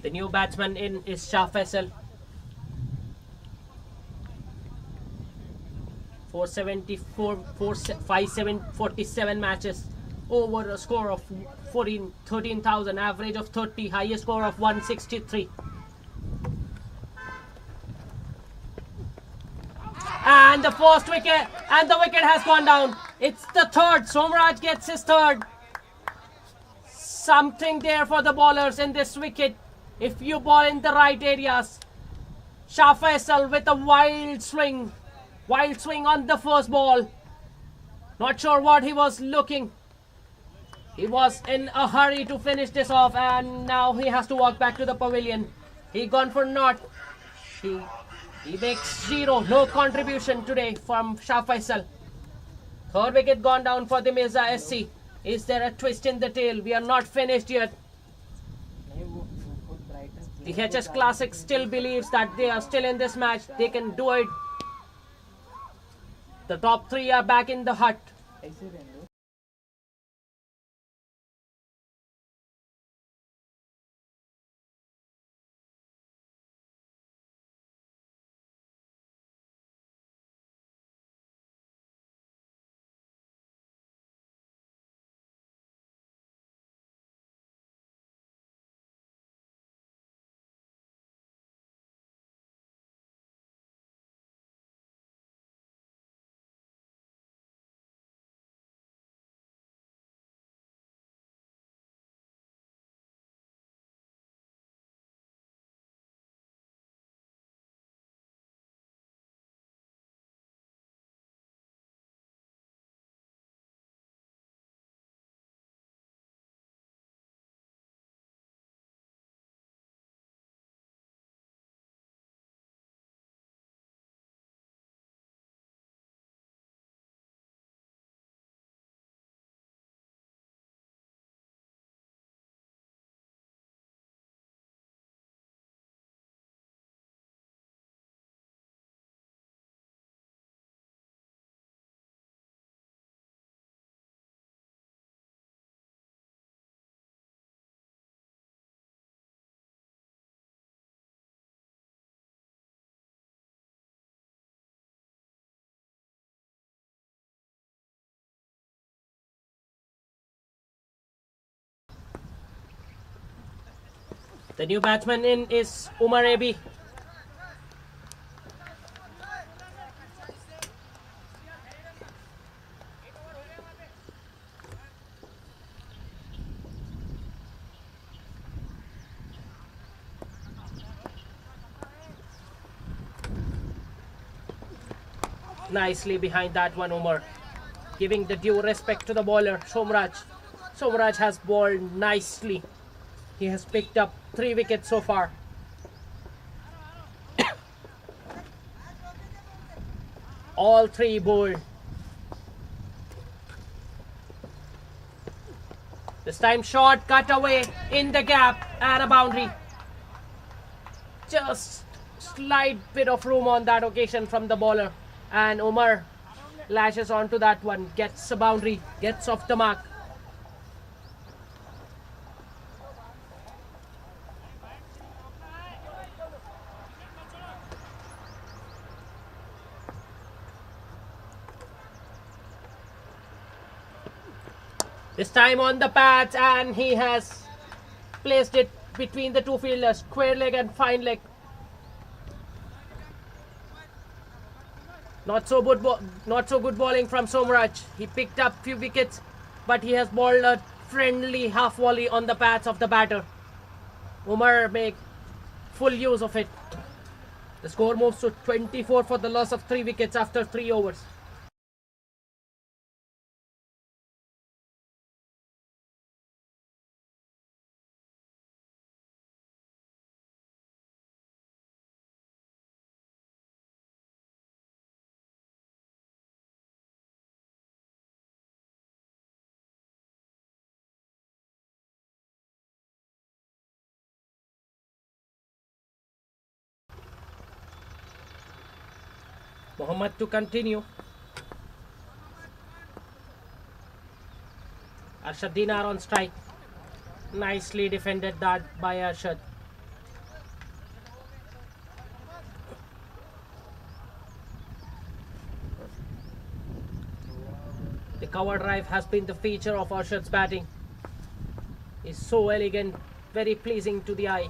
S3: The new batsman in is Shah Faisal. 47 matches. Over a score of 13,000. Average of 30. Highest score of 163. And the first wicket. And the wicket has gone down. It's the third. Somraj gets his third. Something there for the bowlers in this wicket. If you ball in the right areas. Shah Faisal with a wild swing. Wild swing on the first ball. Not sure what he was looking. He was in a hurry to finish this off and now he has to walk back to the pavilion. He gone for naught. He makes 0. No contribution today from Shah Faisal. Third wicket gone down for the MIRZA.S.C. Is there a twist in the tail? We are not finished yet.
S1: नहीं वो बहुत brightness
S3: The HS Classic still believes that they are still in this match. They can do it. The top three are back in the hut.
S1: ऐसे रहने दो.
S3: The new batsman in is Umar Ebi. Nicely behind that one, Umar. Giving the due respect to the bowler, Somraj. Somraj has bowled nicely. He has picked up 3 wickets so far. All 3 bowled. This time short, cut away in the gap and a boundary. Just slight bit of room on that occasion from the bowler. And Umar lashes onto that one, gets a boundary, gets off the mark. This time on the pads, and he has placed it between the two fielders, square leg and fine leg. Not so good bowling from Somraj. He picked up few wickets, but he has bowled a friendly half volley on the pads of the batter. Umar make full use of it. The score moves to 24 for the loss of 3 wickets after 3 overs. Mohammad to continue. Arshad Dinar on strike. Nicely defended that by Arshad. The cover drive has been the feature of Arshad's batting. It's so elegant, very pleasing to the eye.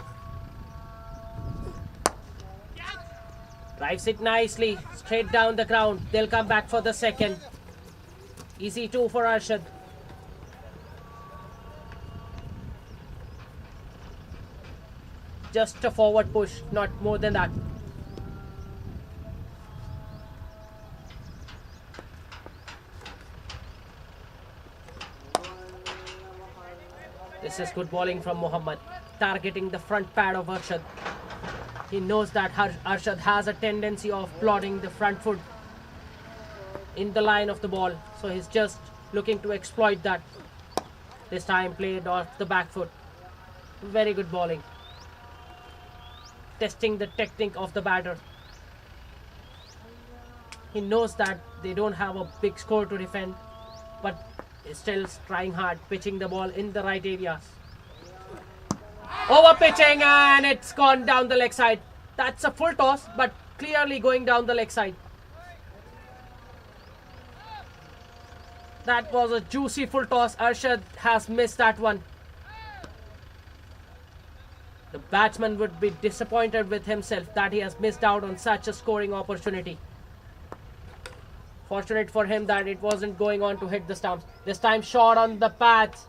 S3: Drives it nicely, straight down the ground. They'll come back for the second. Easy 2 for Arshad. Just a forward push, not more than that. This is good bowling from Mohammad, targeting the front pad of Arshad. He knows that Arshad has a tendency of plodding the front foot in the line of the ball, so he's just looking to exploit that. This time played off the back foot. Very good bowling. Testing the technique of the batter. He knows that they don't have a big score to defend, but is still trying hard, pitching the ball in the right areas. Over pitching, and it's gone down the leg side. That's a full toss, but clearly going down the leg side. That was a juicy full toss. Arshad has missed that one. The batsman would be disappointed with himself that he has missed out on such a scoring opportunity. Fortunate for him that it wasn't going on to hit the stumps. This time shot on the path,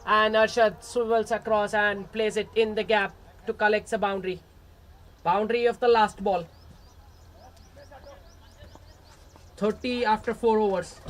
S3: and Arshad swivels across and plays it in the gap to collect a boundary. Boundary of the last ball. 30 after 4 overs.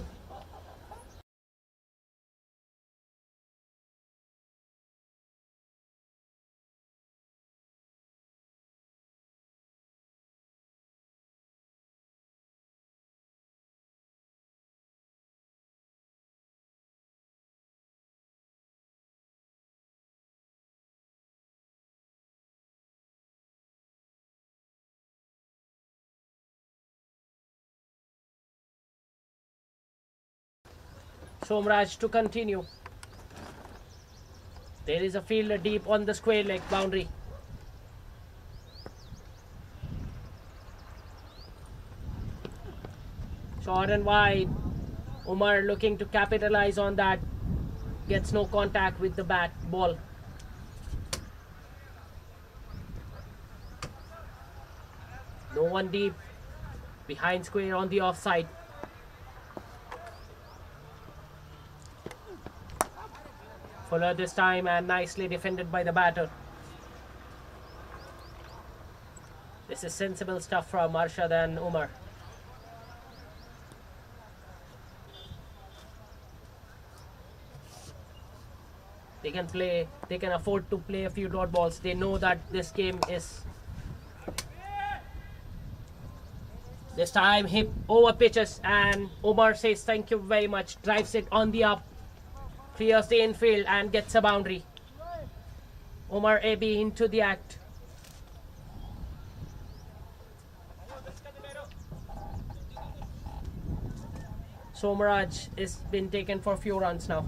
S3: Somraj to continue. There is a fielder deep on the square leg boundary. Short and wide. Umar looking to capitalize on that. Gets no contact with the ball. No one deep. Behind square on the offside. Fuller this time, and nicely defended by the batter. This is sensible stuff from Arshad and Umar. They can afford to play a few dot balls. They know that this game is... This time hip over pitches, and Umar says thank you very much. Drives it on the up. Clears the infield and gets a boundary. Omar Abi into the act. Somraj has been taken for a few runs now,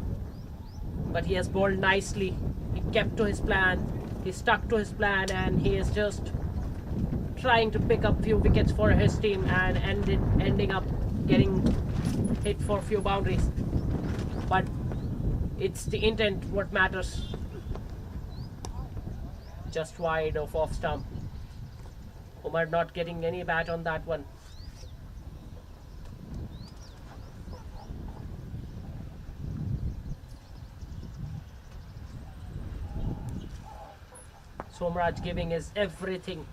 S3: but he has bowled nicely. He kept to his plan. He stuck to his plan, and he is just trying to pick up few wickets for his team and ending up getting hit for a few boundaries. But it's the intent what matters. Just wide of off stump. Umar not getting any bat on that one. Somraj giving his everything.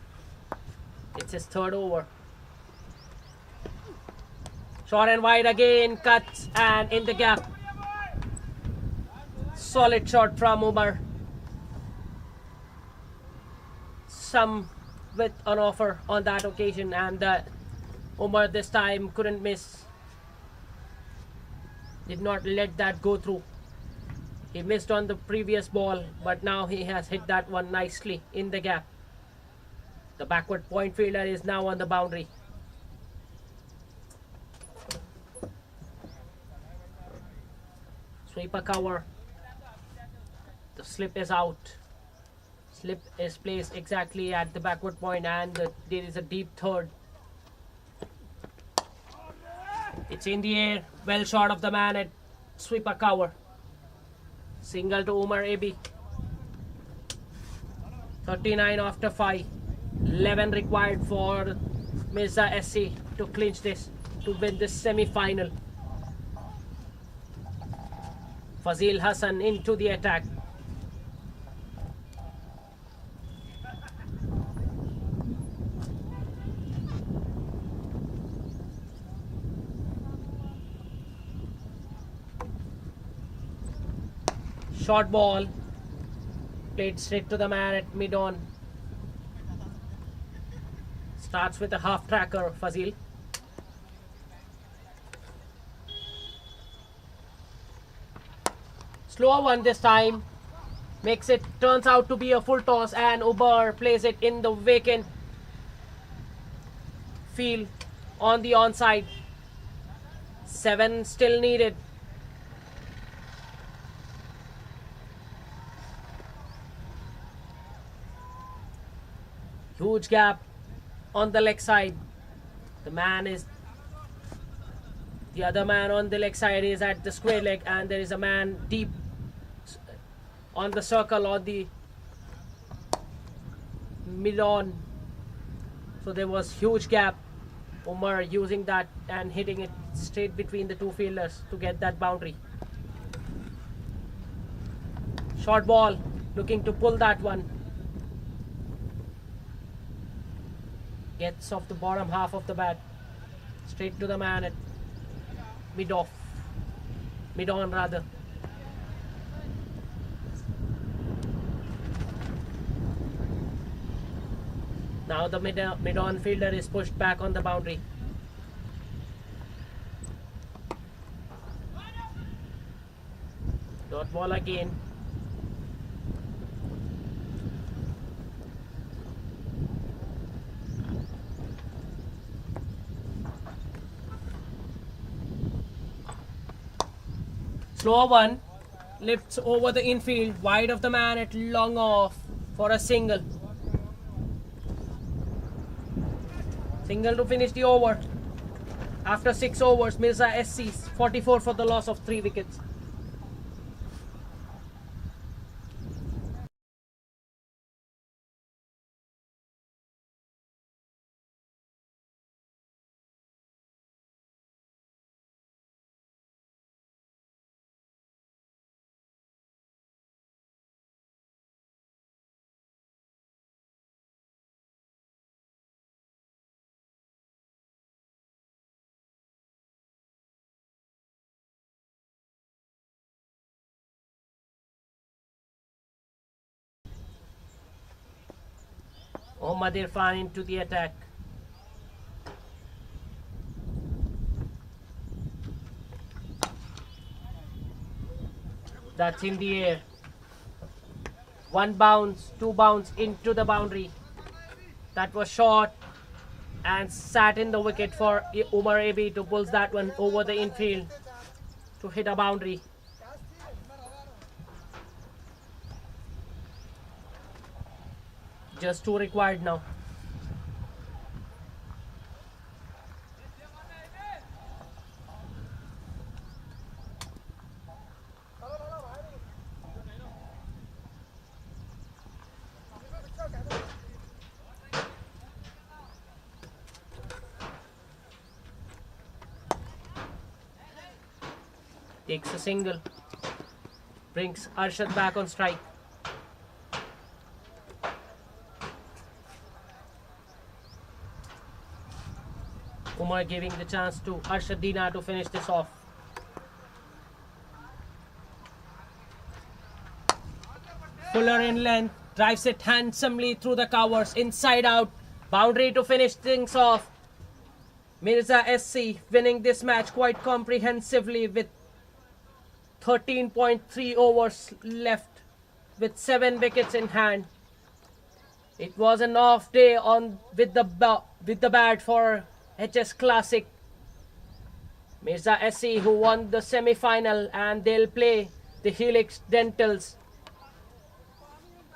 S3: It's his third over. Short and wide again, cuts and in the gap. Solid shot from Umar. Some with an offer on that occasion, and Umar this time couldn't miss. Did not let that go through. He missed on the previous ball, but now he has hit that one nicely in the gap. The backward point fielder is now on the boundary. Sweeper cover. The slip is out. Slip is placed exactly at the backward point, and there is a deep third. It's in the air, well short of the man at sweeper cover. Single to Umar Abi. 39 after 5. 11 required for MIRZA.S.C to clinch this, to win this semi-final. Fazil Hassan into the attack. Short ball, played straight to the man at mid-on. Starts with a half tracker, Fazil. Slower one this time. Makes it, turns out to be a full toss, and Uber plays it in the vacant field on the onside. 7 still needed. Huge gap on the leg side. The other man on the leg side is at the square leg, and there is a man deep on the circle on the mid-on. So there was huge gap. Umar using that and hitting it straight between the two fielders to get that boundary. Short ball, looking to pull that one. Gets off the bottom half of the bat, straight to the man at mid-on rather. Now the mid-on fielder is pushed back on the boundary. Dot ball again. Slower one, lifts over the infield, wide of the man at long off for a single. Single to finish the over. After 6 overs, MIRZA.S.C 44 for the loss of 3 wickets. Mohammad Irfan into the attack. That's in the air. 1 bounce, 2 bounce into the boundary. That was short and sat in the wicket for Umar AB to pull that one over the infield to hit a boundary. Just 2 required now. Takes a single. Brings Arshad back on strike. Umar giving the chance to Arshad Dina to finish this off. Fuller in length, drives it handsomely through the covers, inside out, boundary to finish things off. MIRZA.S.C winning this match quite comprehensively with 13.3 overs left with 7 wickets in hand. It was an off day with the bat for HS Classic. MIRZA.S.C who won the semi-final, and they'll play the Helix Dentals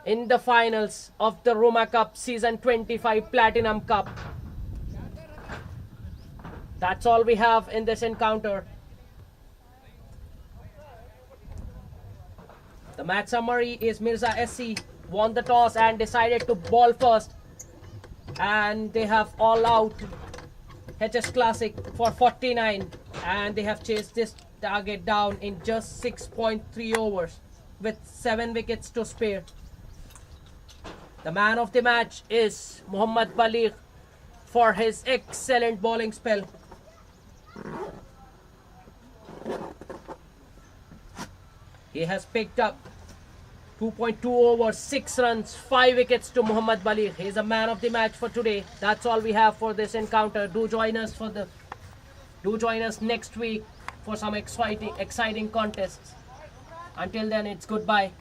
S3: in the finals of the Ruma Cup Season 25 Platinum Cup. That's all we have in this encounter. The match summary is MIRZA.S.C won the toss and decided to ball first, and they have all out HS Classic for 49, and they have chased this target down in just 6.3 overs with 7 wickets to spare. The man of the match is Mohammad Baligh for his excellent bowling spell. He has picked up 2.2 overs, 6 runs, 5 wickets to Mohammad Baligh. He is a man of the match for today. That's all we have for this encounter. Do join us next week for some exciting contests. Until then, it's goodbye.